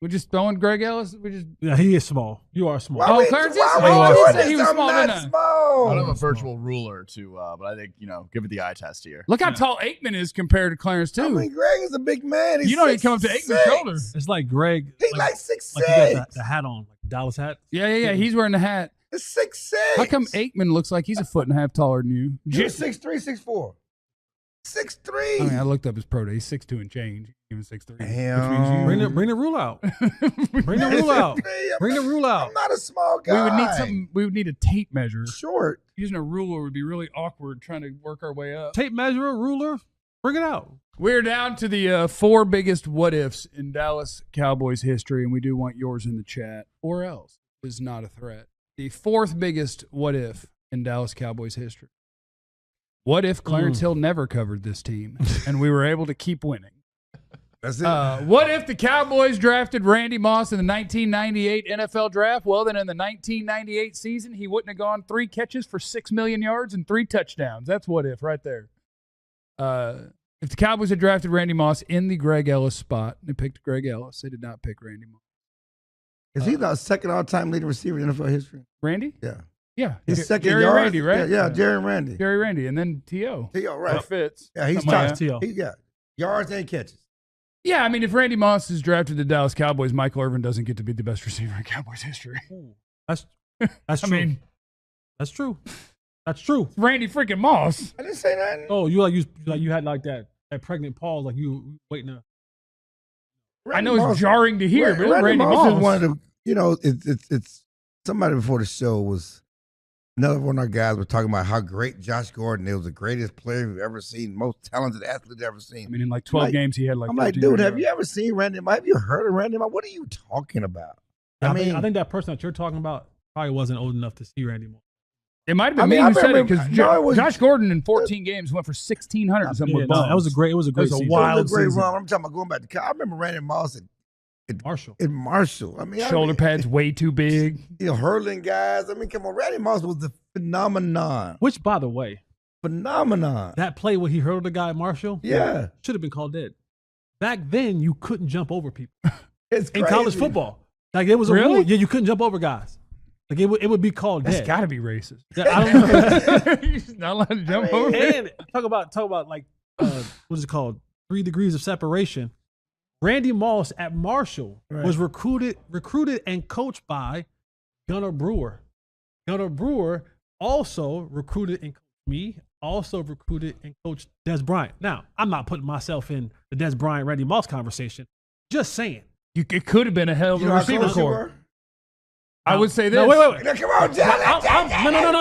We just throwing Greg Ellis. Yeah, he is small. You are small. Oh, Clarence is small. Why You would said he you was say small, I'm didn't I? not small? I don't have a virtual ruler to, but I think, give it the eye test here. Look how tall Aikman is compared to Clarence, too. I mean, Greg is a big man. He's You don't even come up to 6'6". Aikman's shoulder. It's like Greg. He's like 6'6". Like he got the hat on, like the Dallas hat. Yeah. He's wearing the hat. It's 6'6". How come Aikman looks like he's a foot and a half taller than you? You're 6'3", 6'4". 6'3". I mean, I looked up his pro day. He's 6'2" and change. Even 6'3". Damn. Bring the rule out. Bring the rule out. Bring the rule out. I'm not a small guy. We would need a tape measure. Short. Using a ruler would be really awkward trying to work our way up. Tape measure, ruler. Bring it out. We're down to the 4 biggest what ifs in Dallas Cowboys history, and we do want yours in the chat, or else is not a threat. The 4th biggest what if in Dallas Cowboys history. What if Clarence Hill never covered this team and we were able to keep winning? That's it. What if the Cowboys drafted Randy Moss in the 1998 NFL draft? Well, then in the 1998 season, he wouldn't have gone 3 catches for 6 million yards and 3 touchdowns. That's what if right there. If the Cowboys had drafted Randy Moss in the Greg Ellis spot, they picked Greg Ellis. They did not pick Randy Moss. Is he the second all-time leading receiver in NFL history? Randy? Yeah. Yeah. His second Jerry yards, Randy, right? Yeah, Jerry Randy. Jerry Randy, and then T.O. T.O., right. Or Fitz. Yeah, he's Something like top. that. T.O. He got yards and catches. Yeah, I mean, if Randy Moss is drafted to the Dallas Cowboys, Michael Irvin doesn't get to be the best receiver in Cowboys history. That's I true. mean, that's true. That's true. Randy freaking Moss. I didn't say nothing. Oh, you had like that pregnant pause, like you waiting to. I know it's jarring to hear, but Randy Randy Moss Moss is one of the. It's somebody before the show was. Another one of our guys was talking about how great Josh Gordon is, the greatest player we've ever seen, most talented athlete ever seen. I mean, in like 12 games, he had like. I'm like, 14 dude, have yards. you ever seen Randy Moss? Have you heard of Randy Moss? What are you talking about? I think that person that you're talking about probably wasn't old enough to see Randy Moss. It might have been me who said it because was Josh Gordon in 14 games went for 1,600 something with balls. That was a great season. wild It was a great season. run. I'm talking about going back to I remember Randy Moss at Marshall. I mean, Shoulder pads way too big. Hurling guys. I mean, come on. Randy Moss was the phenomenon. Which, by the way, phenomenon. That play where he hurled the guy at Marshall, should have been called dead. Back then, you couldn't jump over people. It's in college football. Like it was a rule. Yeah, you couldn't jump over guys. Like it would be called dead. That's got to be racist. Yeah, I don't know. You're not allowed to jump over. And talk about like what is it called? 3 degrees of separation. Randy Moss at Marshall was recruited and coached by Gunnar Brewer. Gunnar Brewer also recruited and coached me. Also recruited and coached Des Bryant. Now, I'm not putting myself in the Des Bryant Randy Moss conversation. Just saying. It could have been a hell of a receiver core. I would say this. No, wait. Now, come on, John.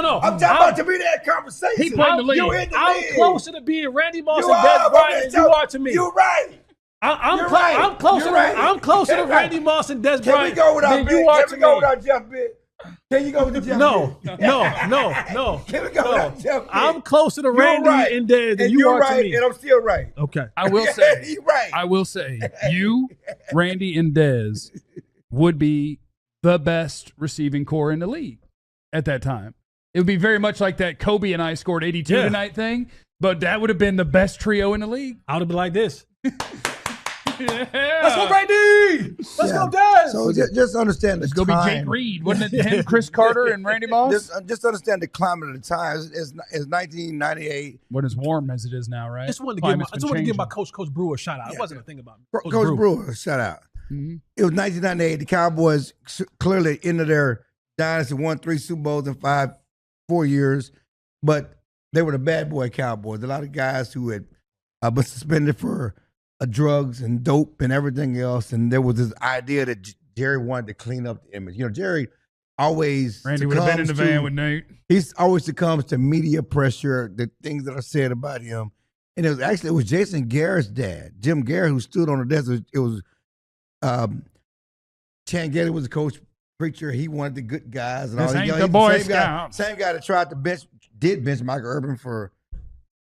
No. I'm talking about to be that conversation. He played in the league. I'm closer to being Randy Moss and Des Bryant than you are to me. You're right. I'm closer to Randy Moss and Des Bryant than you are to me. Can we go without Jeff Bit? Can you go with the Jeff? No. Can we go without Jeff Bit? I'm closer to Randy and Des than you are to me. And I'm still right. Okay. I will say. You're right. I will say you, Randy, and Des would be the best receiving core in the league at that time. It would be very much like that Kobe and I scored 82 tonight thing, but that would have been the best trio in the league. I would have been like this. Yeah. Let's go, Randy. Let's go, Des. So just understand the It's going to be Jake Reed. Wasn't it him, Chris Carter, and Randy Moss? Just understand the climate of the time. It's 1998. What as warm as it is now, right? I just wanted to give my Coach Brewer a shout out. It wasn't a thing about me. Coach Brewer, shout out. Mm-hmm. It was 1998. The Cowboys clearly into their dynasty, won 3 Super Bowls in 4 years, but they were the bad boy Cowboys. A lot of guys who had been suspended for drugs and dope and everything else, and there was this idea that Jerry wanted to clean up the image. Jerry always Randy would have been in the van with Nate. He's always succumbs to media pressure, the things that are said about him, and it was Jason Garrett's dad, Jim Garrett, who stood on the desk. It was Chan Gailey was the coach, preacher. He wanted the good guys and all. This ain't the Boy Scouts. Same guy that tried to bench Michael Irvin for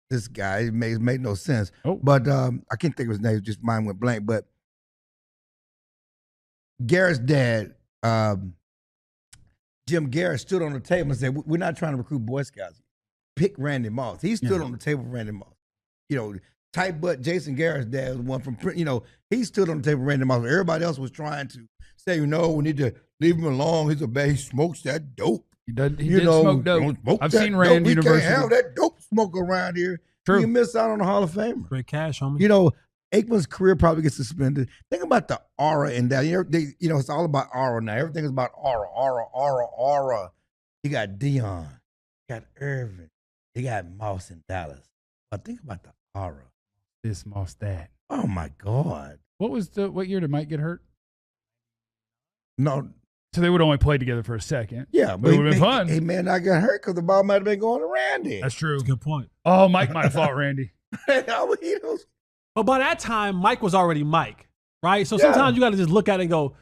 this guy. It made no sense. Oh. But I can't think of his name. Just mine went blank. But Garrett's dad, Jim Garrett, stood on the table and said, "We're not trying to recruit Boy Scouts. Pick Randy Moss." He stood on the table for Randy Moss. Tight butt Jason Garrett's dad was one from, he stood on the table for Randy Moss. Everybody else was trying to say, we need to leave him alone. He's a bad, he smokes that dope. He did smoke dope. I've seen Rand University. We can't have that dope smoke around here. True. You miss out on the Hall of Famer. Great cash, homie. Aikman's career probably gets suspended. Think about the aura in that. It's all about aura now. Everything is about aura. You got Deion, you got Irvin, you got Moss in Dallas. But think about the aura. This Moss that. Oh my God. What year did Mike get hurt? No. So they would only play together for a second. Yeah, but it would have been fun. He may not get hurt because the ball might have been going to Randy. That's true. That's a good point. Oh, Mike might have fought Randy. But by that time, Mike was already Mike, right? So sometimes you got to just look at it and go,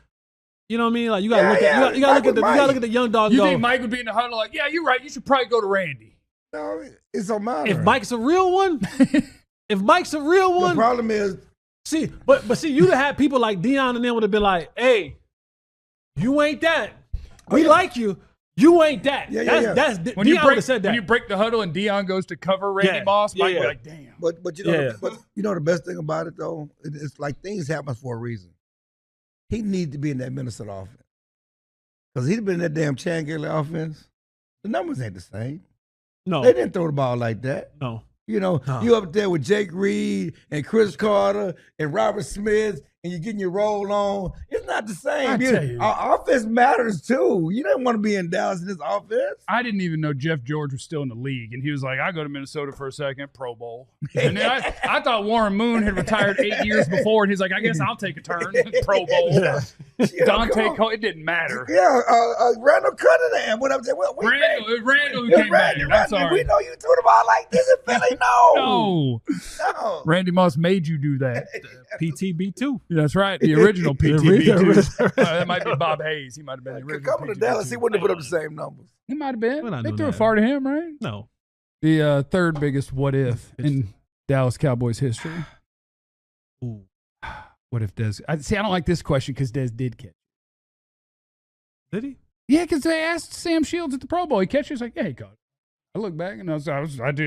you know what I mean? Like you got to look at you got to look at the young dog. You think Mike would be in the huddle like, yeah, you're right. You should probably go to Randy. No, it don't matter. If Mike's a real one, the problem is, but you'd have had people like Deion and them would have been like, hey, you ain't that. We like you. You ain't that. That's when Deion would have said that. When you break the huddle and Deion goes to cover Randy Moss, Mike would be like, damn. But the best thing about it though, it's like things happen for a reason. He needs to be in that Minnesota offense. Because he'd been in that damn Chan Gailey offense. The numbers ain't the same. No. They didn't throw the ball like that. No. You up there with Jake Reed and Chris Carter and Robert Smith, and you're getting your roll on. It's not the same. I tell you. Our offense matters too. You didn't want to be in Dallas in this offense. I didn't even know Jeff George was still in the league, and he was like, I go to Minnesota for a second, Pro Bowl. And then I thought Warren Moon had retired 8 years before, and he's like, I guess I'll take a turn. Pro Bowl. Yeah. Dante Cole, it didn't matter. Yeah, Randall Cunningham. What I'm saying? Randall who came back. I'm sorry. We know you threw the ball like this in Philly. No. Randy Moss made you do that. PTB2. That's right. The original PTB2. 22s. That might be Bob Hayes. He might have been the original. Coming to Dallas, he wouldn't have put up the same numbers. He might have been. They threw that. it far to him, right? No. The third biggest what if in Dallas Cowboys history. Ooh. What if Dez? I don't like this question because Dez did catch. Did he? Yeah, because they asked Sam Shields at the Pro Bowl. He catches. He's like, yeah, he caught it. I look back and I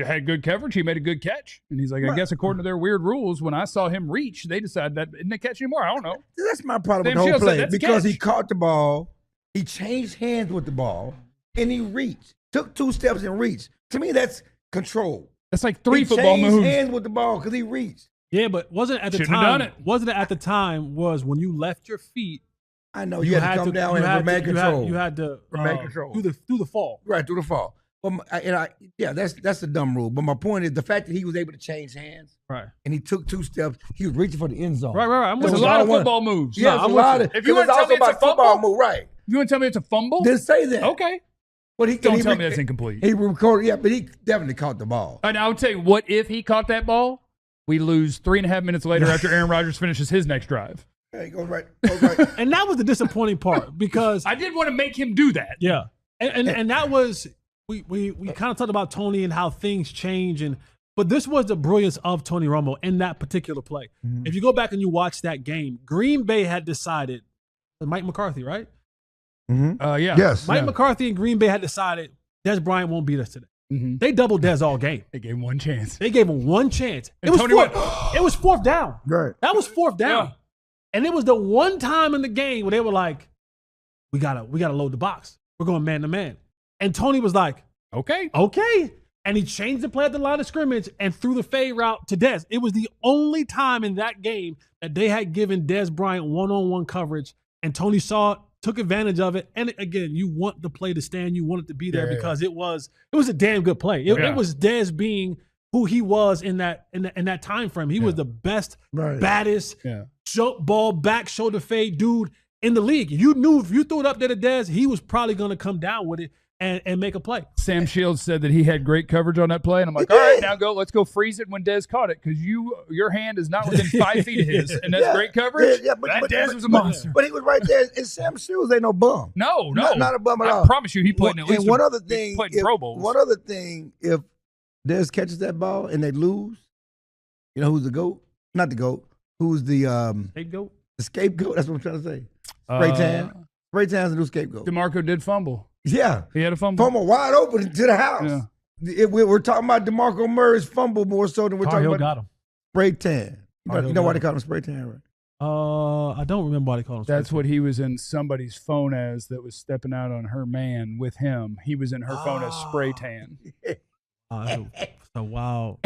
had good coverage. He made a good catch. And he's like, I guess according to their weird rules, when I saw him reach, they decided that didn't catch anymore. I don't know. That's my problem Sam with the whole Shields play. said, Because he caught the ball, he changed hands with the ball, and he reached. Took 2 steps and reached. To me, that's control. That's like 3 football moves. He moves. changed hands with the ball because he reached. Yeah, but wasn't it at the Shouldn't have time? done it. Wasn't it at the time? Was when you left your feet. I know you had to come down and remain control. You had to remain control through the fall. Right, through the fall. That's a dumb rule. But my point is the fact that he was able to change hands, right, and he took 2 steps. He was reaching for the end zone. Right. There's a lot of football moves. Yeah, no, a lot of. If you want to tell me it's a football fumble, move, right? You want to tell me it's a fumble? Then say that. Okay. But Don't tell me that's incomplete. He recorded, yeah, but he definitely caught the ball. And I would tell you, what if he caught that ball? We lose 3.5 minutes later after Aaron Rodgers finishes his next drive. Hey, goes right. And that was the disappointing part because I did want to make him do that. Yeah, and that was we kind of talked about Tony and how things change, but this was the brilliance of Tony Romo in that particular play. Mm-hmm. If you go back and you watch that game, Green Bay had decided, Mike McCarthy, right? Mm-hmm. Yeah. Yes. Mike McCarthy and Green Bay had decided Dez Bryant won't beat us today. Mm-hmm. They doubled Dez all game. They gave him one chance. It was fourth down. Right. That was fourth down. Yeah. And it was the one time in the game where they were like, we gotta load the box. We're going man to man. And Tony was like, okay. And he changed the play at the line of scrimmage and threw the fade route to Dez. It was the only time in that game that they had given Dez Bryant one-on-one coverage, and Tony saw it, took advantage of it. And again, you want the play to stand. You want it to be there because it was a damn good play. It was Dez being who he was in that time frame. He was the best, baddest, ball back, shoulder fade dude in the league. You knew if you threw it up there to Dez, he was probably going to come down with it and make a play. Sam Shields said that he had great coverage on that play, and I'm like, all right, now let's go freeze it when Dez caught it, because your hand is not within 5 feet of his, and that's great coverage. But Dez was a monster. But he was right there, and Sam Shields ain't no bum. No, not a bum at all. I promise you, he played in at least. And one other thing, Pro Bowls. One other thing, if Dez catches that ball and they lose, you know who's the GOAT? Not the GOAT. Who's the scapegoat? The scapegoat. That's what I'm trying to say. Spray tan. Spray tan's the new scapegoat. DeMarco did fumble. Yeah. He had a fumble. Fumble wide open to the house. Yeah. We're talking about DeMarco Murray's fumble more so than we're talking about got him. Spray tan. You know why they call him spray tan, right? I don't remember why they called him. That's what he was in somebody's phone as that was stepping out on her man with him. He was in her phone as spray tan. So wild.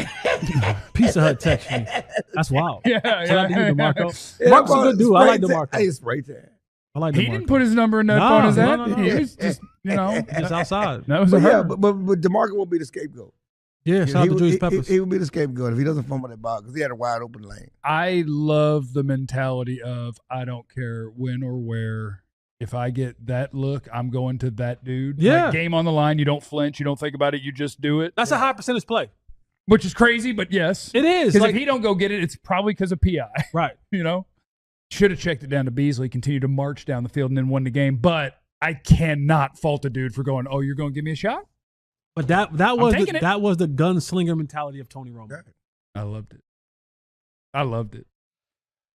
Pizza Hut text me. That's wild. Yeah. Shout out to you, DeMarco. Marco's a good dude. I like DeMarco. Hey, spray tan. I like he DeMarco. didn't put his number in that phone as that. No. He was just, just outside. That was but DeMarco will be the scapegoat. Yeah, shout out to Julius Peppers. He would be the scapegoat if he doesn't fumble that ball because he had a wide open lane. I love the mentality of I don't care when or where. If I get that look, I'm going to that dude. Yeah. Like, game on the line. You don't flinch. You don't think about it. You just do it. That's a high percentage play. Which is crazy, but yes. It is. Because if he don't go get it, it's probably because of PI. Right. Should have checked it down to Beasley, continued to march down the field, and then won the game. But I cannot fault a dude for going, oh, you're going to give me a shot? But that was the gunslinger mentality of Tony Romo. I loved it.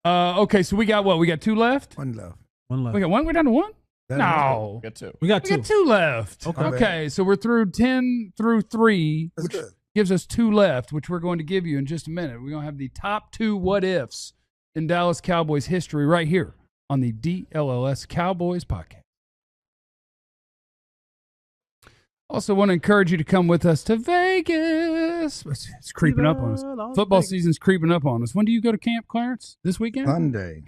Okay, so we got what? We got 2 left? One left. We got 1? We're down to 1? No. We got 2. We got 2 left. Okay, so we're through 10 through 3, which gives us 2 left, which we're going to give you in just a minute. We're going to have the top 2 what-ifs in Dallas Cowboys history right here on the DLLS Cowboys Podcast. Also want to encourage you to come with us to Vegas. It's creeping up on us. Football season's creeping up on us. When do you go to camp, Clarence? This weekend? Sunday.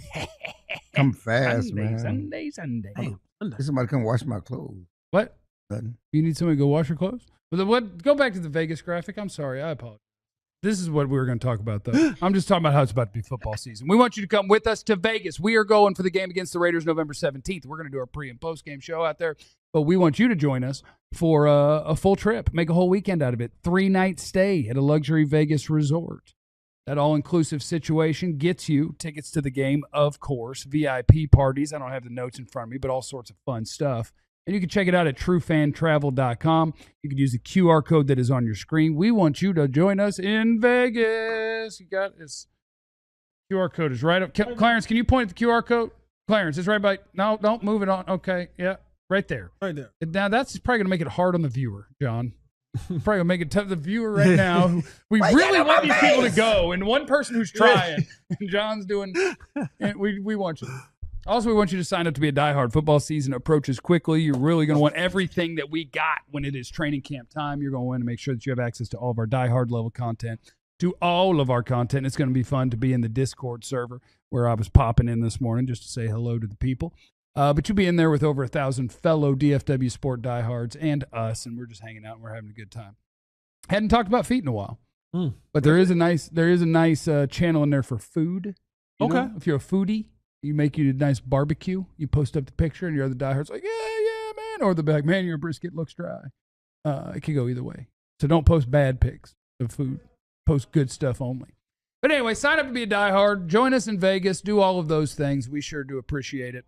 Come fast, Sunday. Hey, somebody come wash my clothes. What? Nothing. You need somebody to go wash your clothes? Go back to the Vegas graphic. I'm sorry. I apologize. This is what we were going to talk about, though. I'm just talking about how it's about to be football season. We want you to come with us to Vegas. We are going for the game against the Raiders November 17th. We're going to do our pre- and post-game show out there, but we want you to join us for a full trip. Make a whole weekend out of it. 3-night stay at a luxury Vegas resort. That all-inclusive situation gets you tickets to the game, of course, VIP parties. I don't have the notes in front of me, but all sorts of fun stuff. And you can check it out at truefantravel.com. You can use the QR code that is on your screen. We want you to join us in Vegas. You got this. QR code is right up. Clarence, can you point at the QR code? Clarence, it's right by. No, don't move it on. Okay, yeah, right there. Right there. Now, that's probably going to make it hard on the viewer, John. Probably going to make it tough to the viewer right now. We really want these people to go, and one person who's trying, and John's doing, and we want you. Also, we want you to sign up to be a diehard. Football season approaches quickly. You're really going to want everything that we got when it is training camp time. You're going to want to make sure that you have access to all of our diehard level content, to all of our content. It's going to be fun to be in the Discord server where I was popping in this morning just to say hello to the people. But you'll be in there with over 1,000 fellow DFW Sport diehards and us, and we're just hanging out and we're having a good time. Hadn't talked about feet in a while, but there is a nice channel in there for food. You know, if you're a foodie, you make you a nice barbecue. You post up the picture, and your other diehards like, yeah, man, or they'll be like, man, your brisket looks dry. It could go either way. So don't post bad pics of food. Post good stuff only. But anyway, sign up to be a diehard. Join us in Vegas. Do all of those things. We sure do appreciate it.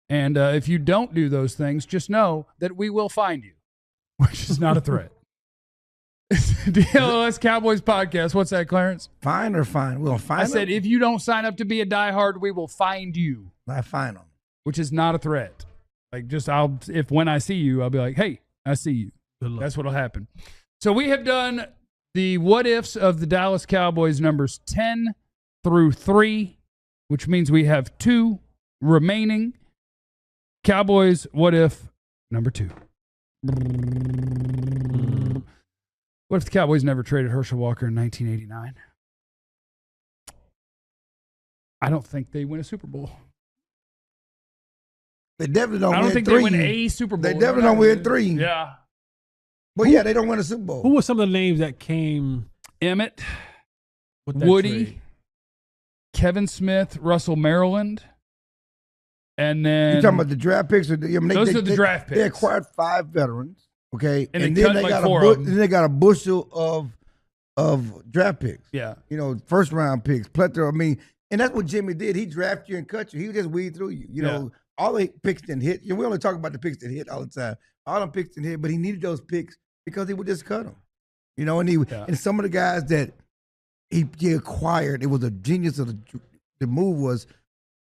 And if you don't do those things, just know that we will find you, which is not a threat. DLLS Cowboys Podcast. What's that, Clarence? Fine or fine? We'll find them. I said, if you don't sign up to be a diehard, we will find you. I find them. Which is not a threat. Like, when I see you, I'll be like, hey, I see you. That's what'll happen. So we have done the what ifs of the Dallas Cowboys numbers 10 through 3, which means we have 2 remaining. Cowboys what if number 2. What if the Cowboys never traded Herschel Walker in 1989? I don't think they win a Super Bowl. They definitely don't win 3. I don't think they win a Super Bowl. They definitely don't win 3. Yeah. But yeah, they don't win a Super Bowl. Who were some of the names that came? Emmett, With Woody, trade? Kevin Smith, Russell Maryland, and then You talking about the draft picks? Or those are the draft picks. They acquired 5 veterans, okay, And then they cut like 4 of them. Then they got a bushel of draft picks. Yeah, first round picks, plethora. I mean, and that's what Jimmy did. He drafted you and cut you. He would just weed through you. You know, all the picks didn't hit. We only talk about the picks that hit all the time. All them picks didn't hit, but he needed those picks because he would just cut them. And some of the guys that he acquired, it was a genius of the move was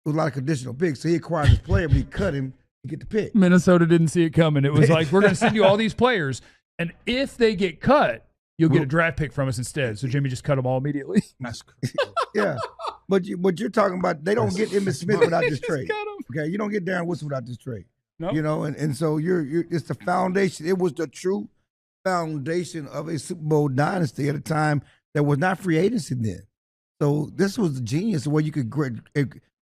a lot of conditional picks. So he acquired this player, but he cut him to get the pick. Minnesota didn't see it coming. It was like, we're going to send you all these players, and if they get cut, you'll get a draft pick from us instead. So Jimmy just cut them all immediately. That's crazy. Yeah, but you're talking about they don't get Emmitt Smith without this trade. Okay, you don't get Darren Woodson without this trade. Nope. And so it's the foundation. It was the true foundation of a Super Bowl dynasty at a time that was not free agency then. So this was the genius where you could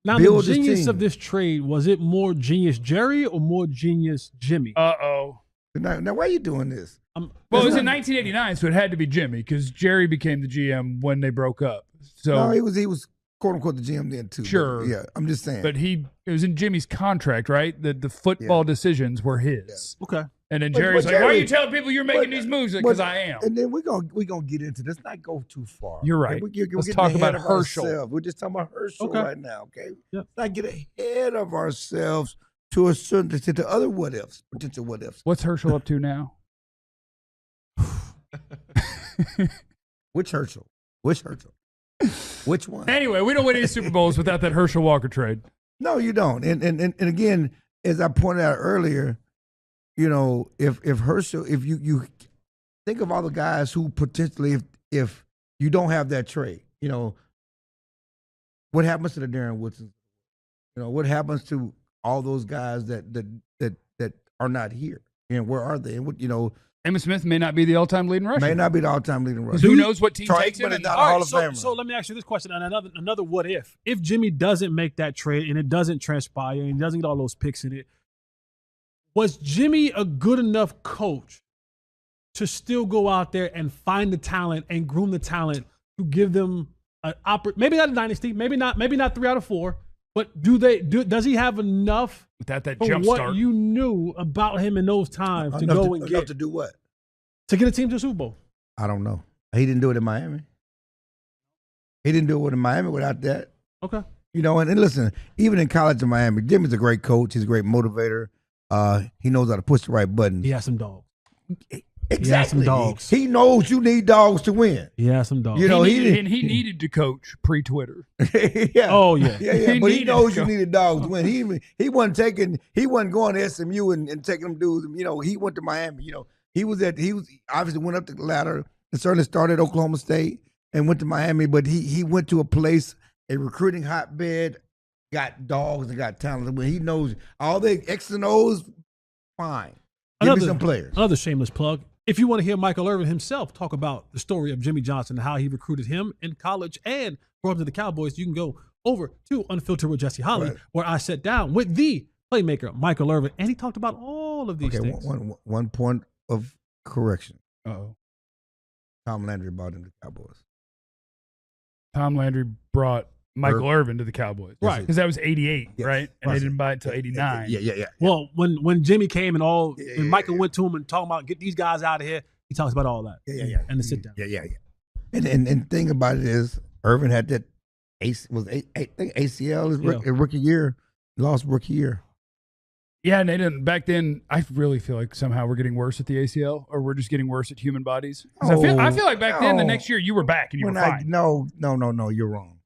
now build the genius this team. of this trade, was it more genius Jerry or more genius Jimmy? Uh-oh. Now why are you doing this? Well, it was in 1989, so it had to be Jimmy because Jerry became the GM when they broke up. So no, he was quote unquote the GM then too. Sure. But yeah, I'm just saying. But it was in Jimmy's contract, right? The football decisions were his. Yeah. Okay. And then Jerry's like, why are you telling people you're making these moves? Because I am. And then we're gonna get into this. Not go too far. You're right. Let's talk about Herschel. We're just talking about Herschel right now, okay? Yep. Not get ahead of ourselves to a certain extent to other what ifs, potential what ifs. What's Herschel up to now? Which Herschel? Which one? Anyway, we don't win any Super Bowls without that Herschel Walker trade. No, you don't. And again, as I pointed out earlier, if Herschel, if you think of all the guys who potentially, if you don't have that trade, what happens to the Darren Woodsons? What happens to all those guys that are not here? And where are they? And what Emmitt Smith may not be the all-time leading rusher. May not be the all-time leading rusher. Who knows what team takes him? So let me ask you this question, and another what if. If Jimmy doesn't make that trade and it doesn't transpire and he doesn't get all those picks in it, was Jimmy a good enough coach to still go out there and find the talent and groom the talent to give them an maybe not a dynasty, maybe not 3 out of 4, but does he have enough without that for jump what start you knew about him in those times to enough go and get to do what? To get a team to the Super Bowl? I don't know. He didn't do it in Miami. He didn't do it in Miami without that. Okay. You know, and listen, even in college in Miami, Jimmy's a great coach. He's a great motivator. He knows how to push the right buttons. He has some dogs. Exactly. He has some dogs. He knows you need dogs to win. He has some dogs. You know, he needed to coach pre-Twitter. Yeah. Oh, yeah. Yeah. But he knows you to. needed dogs to win. He wasn't going to SMU and taking them dudes. You know, he went to Miami. You know, he obviously went up the ladder and certainly started at Oklahoma State and went to Miami, but he went to a place, a recruiting hotbed, got dogs and got talent. But he knows all the X's and O's, fine. Give me some players. Another shameless plug. If you want to hear Michael Irvin himself talk about the story of Jimmie Johnson and how he recruited him in college and brought him to the Cowboys, you can go over to Unfiltered with Jesse Holley, where I sat down with the playmaker, Michael Irvin, and he talked about all of these things. One point of correction. Uh-oh. Tom Landry brought him to the Cowboys. Tom Landry brought Michael Irvin to the Cowboys. Right. Because that was 88, Yes. right? And they didn't buy it until 89. Yeah. Well, when Jimmy came and Michael went to him and talking about get these guys out of here, he talks about all that. Yeah. And the sit down. Yeah. And the thing about it is, Irvin had that I think ACL his rookie year, lost rookie year. Yeah, and they didn't. Back then, I really feel like somehow we're getting worse at the ACL, or we're just getting worse at human bodies. 'Cause I feel like back then, the next year, you were back and you were fine. No, you're wrong.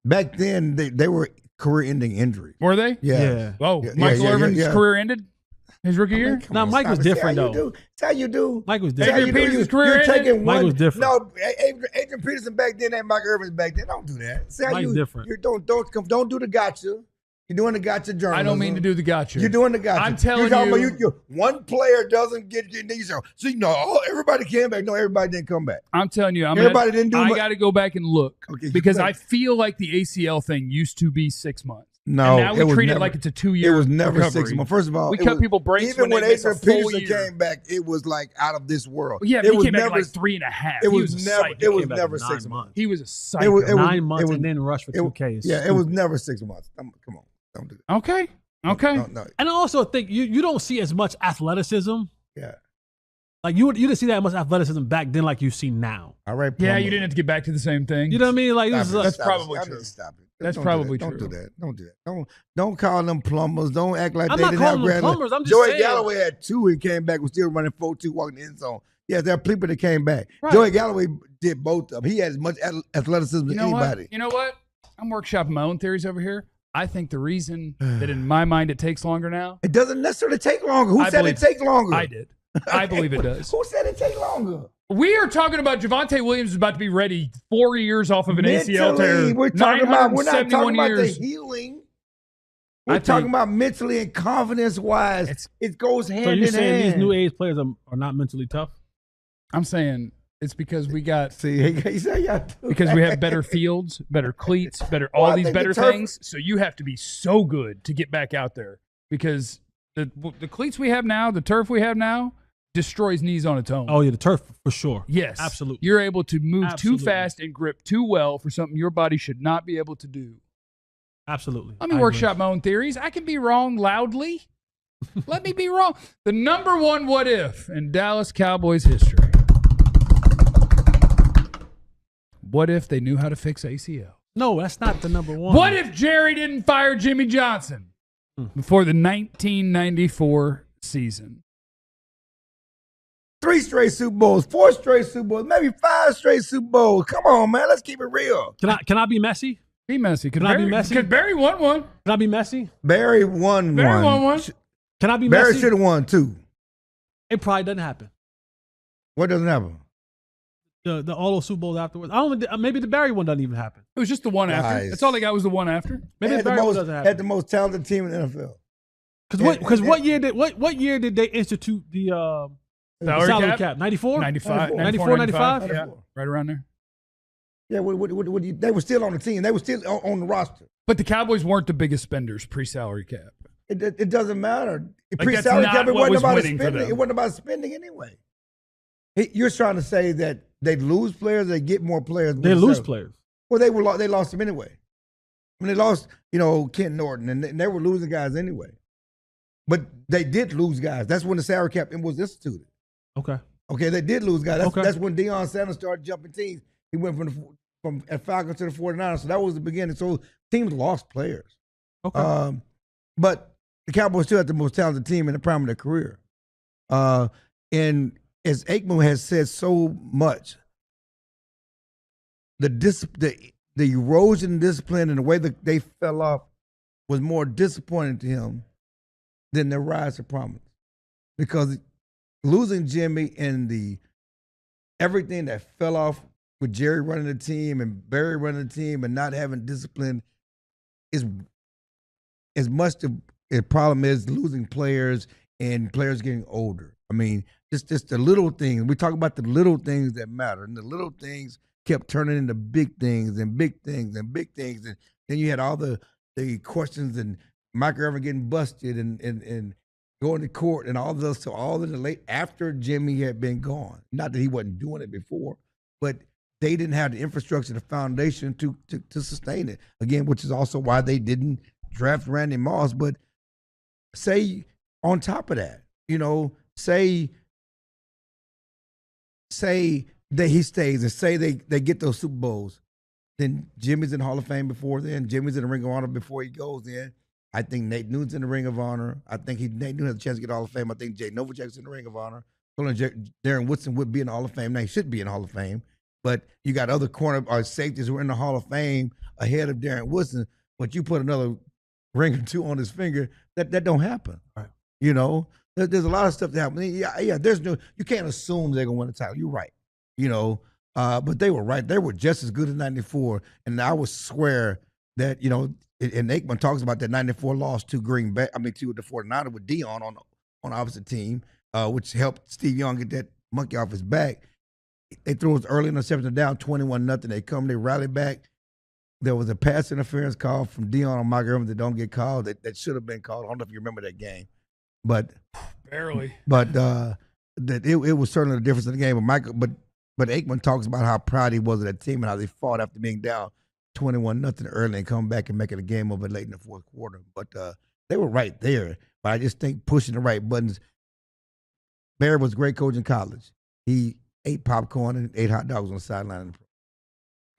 Back then, they were career-ending injuries. Were they? Yeah. Oh, Michael Irvin's career ended his rookie year? Now, Mike was different, though. That's how you do. Mike was Adrian different. Peterson's career ended? Mike was different. No, Adrian Peterson back then and Mike Irvin's back then. Don't do that. See how Mike's different. Don't do the gotcha. You're doing the gotcha journalism. I don't mean to do the gotcha. You're doing the gotcha. I'm telling you're talking you. About one player doesn't get these. So everybody came back. No, everybody didn't come back. I'm telling you. Everybody didn't do I much. got to go back and look. Okay, because I feel like the ACL thing used to be 6 months. No, and now we treat it like it's a 2-year. It was never recovery. 6 months. First of all, we cut people breaks even when they miss a Adrian full Peterson year. came back. It was like out of this world. Well, yeah, it he was came back never, like 3.5. It He was a never. psycho. It was Came back never in 6 9 months. He was a psycho. 9 months and then rush for 2K. It was never 6 months. Come on, don't do that. Okay. No. And I also think you don't see as much athleticism. Yeah. Like you didn't see that much athleticism back then like you see now. All right. Yeah, Plumber. you didn't have to get back to the same thing. You know what I mean? Like That's probably true. Stop it. That's Don't probably do that. true. Don't do that. Don't call them plumbers. Don't act like I'm they not didn't have calling them grand. plumbers. I'm just Joey saying. Galloway had 2 and came back. Was still running 4-2, walking the end zone. Yes, there are people that came back. Right. Joey Galloway did both of them. He has as much athleticism as anybody. You know what? I'm workshopping my own theories over here. I think the reason that in my mind it takes longer now. It doesn't necessarily take longer. Who said it takes longer? I did. I believe it does. Who said it takes longer? We are talking about Javonte Williams is about to be ready 4 years off of an ACL tear. We're not talking about the years. healing. We're talking about mentally and confidence-wise. It goes hand in hand. So you're saying these new age players are not mentally tough? I'm saying it's because we got because we have better fields, better cleats, better all these better things. So you have to be so good to get back out there because the cleats we have now, the turf we have now, destroys knees on its own. Oh yeah, the turf for sure. Yes, absolutely. You're able to move too fast and grip too well for something your body should not be able to do. Absolutely. Let me workshop my own theories. I can be wrong loudly. Let me be wrong. The number one what if in Dallas Cowboys history. What if they knew how to fix ACL? No, that's not the number one. What if Jerry didn't fire Jimmie Johnson before the 1994 season? 3 straight Super Bowls, 4 straight Super Bowls, maybe 5 straight Super Bowls. Come on, man. Let's keep it real. Can I be messy? Be messy. Can I be messy? Because Barry won one. Can I be messy? Barry won one. Can I be Barry messy? should have won 2. It probably doesn't happen. What doesn't happen? The all those Super Bowls afterwards. Maybe the Barry one doesn't even happen. It was just the one after. Nice. That's all they got was the one after. Maybe the Barry one doesn't happen. Had the most talented team in the NFL. Because what year did they institute the salary cap? 94? 95. 94, 95? Yeah, right around there. Yeah, they were still on the team. They were still on the roster. But the Cowboys weren't the biggest spenders pre-salary cap. It doesn't matter. Like, Pre-salary that's cap, not it what wasn't was about winning for spending. them. It wasn't about spending anyway. You're trying to say that they lose players, they get more players. They lose players. Well, they lost them anyway. I mean, they lost, Ken Norton, and they were losing guys anyway. But they did lose guys. That's when the salary cap was instituted. Okay. Okay, they did lose guys. Okay. That's when Deion Sanders started jumping teams. He went from from at Falcons to the 49ers. So that was the beginning. So teams lost players. Okay. But the Cowboys still had the most talented team in the prime of their career. And as Aikman has said so much, the erosion in discipline and the way that they fell off was more disappointing to him than the rise to prominence. Because losing Jimmy and everything that fell off with Jerry running the team and Barry running the team and not having discipline is as much the problem is losing players and players getting older. I mean, just the little things. We talk about the little things that matter, and the little things kept turning into big things and big things and big things. And then you had all the questions and Michael Irvin getting busted and going to court and all those. So all in the late after Jimmy had been gone. Not that he wasn't doing it before, but they didn't have the infrastructure, the foundation to sustain it. Again, which is also why they didn't draft Randy Moss. But say on top of that, say that he stays and say they get those Super Bowls, then Jimmy's in the Hall of Fame before then. Jimmy's in the Ring of Honor before he goes in. I think Nate Newton's in the Ring of Honor. I think Nate Newton has a chance to get Hall of Fame. I think Jay Novacek's in the Ring of Honor. Darren Woodson would be in the Hall of Fame. Now, he should be in the Hall of Fame. But you got other corner or safeties who are in the Hall of Fame ahead of Darren Woodson. But you put another ring or two on his finger, that don't happen. Right. There's a lot of stuff that happens. Yeah. You can't assume they're gonna win the title. You're right. But they were right. They were just as good as '94, and I would swear that and Aikman talks about that '94 loss to Green Bay. I mean, to the 49ers with Dion on the opposite team, which helped Steve Young get that monkey off his back. They threw us early in the 7th down, 21-0. They rallied back. There was a pass interference call from Dion on Michael Irvin that don't get called. That should have been called. I don't know if you remember that game, but barely. But that it was certainly the difference in the game. But Aikman talks about how proud he was of that team and how they fought after being down 21-0 early and come back and making a game of it late in the fourth quarter. But they were right there. But I just think pushing the right buttons. Barry was a great coach in college. He ate popcorn and ate hot dogs on the sideline.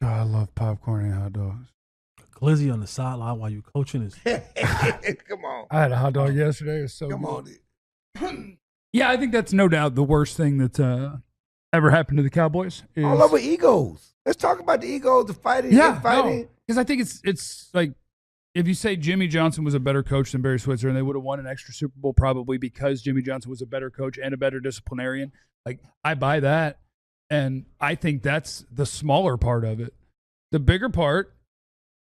Oh, I love popcorn and hot dogs. Glizzy on the sideline while you coaching is. Come on. I had a hot dog yesterday. It was so Come good. on. Yeah, I think that's no doubt the worst thing that's ever happened to the Cowboys. Is, all over egos. Let's talk about the egos, the fighting. Because I think it's like if you say Jimmie Johnson was a better coach than Barry Switzer and they would have won an extra Super Bowl probably because Jimmie Johnson was a better coach and a better disciplinarian, like I buy that. And I think that's the smaller part of it. The bigger part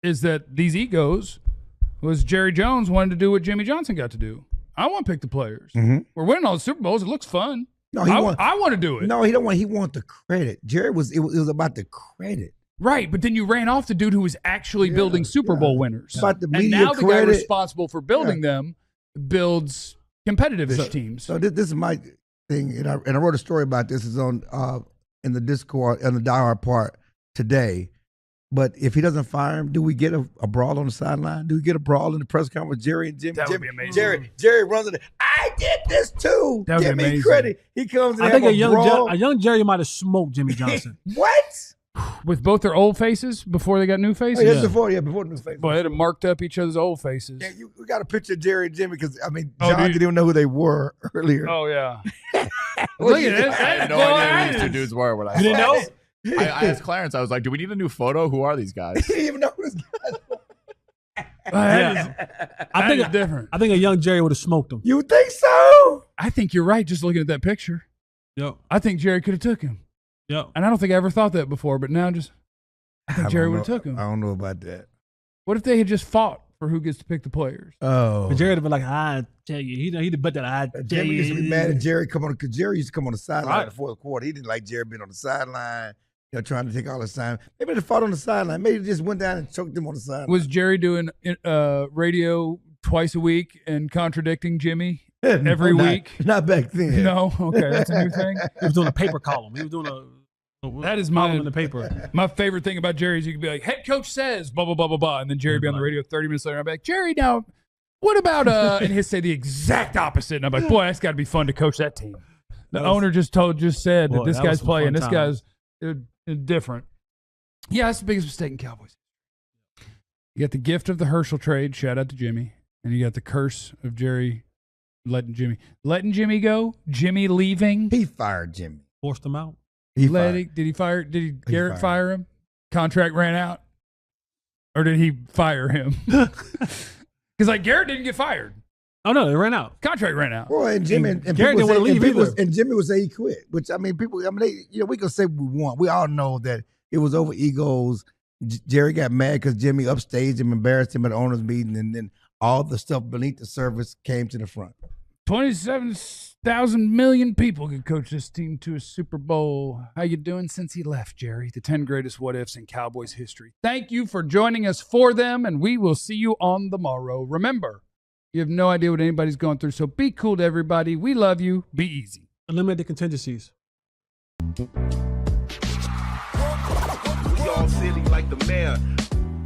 is that these egos was Jerry Jones wanted to do what Jimmie Johnson got to do. I want to pick the players. Mm-hmm. We're winning all the Super Bowls. It looks fun. No, I want to do it. No, he don't want. He want the credit. Jerry it was about the credit. Right, but then you ran off the dude who was actually building Super Bowl winners. About the and media now the credit. guy responsible for building them builds competitive-ish teams. So this is my thing, and I wrote a story about this. It's on in the Discord on the Die Hard part today. But if he doesn't fire him, do we get a brawl on the sideline? Do we get a brawl in the press conference? Jerry and Jimmy. That would be amazing. Jerry runs it. I did this too. That would Give be me amazing. credit. He comes and I think a brawl. young Jerry might have smoked Jimmie Johnson. What? With both their old faces before they got new faces? Oh, yeah, before new face. Boy, they'd have marked up each other's old faces. Yeah, we got a picture of Jerry and Jimmy because, John didn't even know who they were earlier. Oh, yeah. Look at this. I had no idea who these two dudes were when I saw You didn't know? this. I asked Clarence, I was like, do we need a new photo? Who are these guys? He didn't even know who this guy was. I think it's different. I think a young Jerry would have smoked him. You think so? I think you're right just looking at that picture. Yep. I think Jerry could have took him. Yep. And I don't think I ever thought that before, but now I think Jerry would have took him. I don't know about that. What if they had just fought for who gets to pick the players? Oh. But Jerry would have been like, I tell you. He'd have bet that I tell Jimmy you. used to be mad at Jerry because Jerry used to come on the sideline Right. in the fourth quarter. He didn't like Jerry being on the sideline, trying to take all his time. Maybe they fought on the sideline. Maybe they just went down and choked him on the sideline. Was Jerry doing radio twice a week and contradicting Jimmy every week? Not back then. No? Okay, that's a new thing? He was doing a paper column. He was doing a That is column my in the paper. My favorite thing about Jerry is you can be like, head coach says, blah, blah, blah, blah, blah. And then Jerry be on the radio 30 minutes later. I'm like, Jerry, now, what about, and he'll say the exact opposite. And I'm like, boy, that's got to be fun to coach that team. The owner just said that this guy's playing. This guy's different. Yeah, that's the biggest mistake in Cowboys. You got the gift of the Herschel trade. Shout out to Jimmy. And you got the curse of Jerry letting Jimmy go. Jimmy leaving. He fired Jimmy. Forced him out. Did Garrett fire him? Contract ran out? Or did he fire him? Because Garrett didn't get fired. Oh, no, it ran out. Contract ran out. Well, and Jimmy and Garrett didn't want to leave either. And Jimmy would say he quit, which we can say we want. We all know that it was over egos. Jerry got mad because Jimmy upstaged him, embarrassed him at the owners' meeting, and then all the stuff beneath the surface came to the front. 27,000 million people could coach this team to a Super Bowl. How you doing since he left, Jerry? The 10 greatest what-ifs in Cowboys history. Thank you for joining us for them, and we will see you on the morrow. Remember, you have no idea what anybody's going through, so be cool to everybody. We love you. Be easy. Eliminate the contingencies. We all silly like the mayor.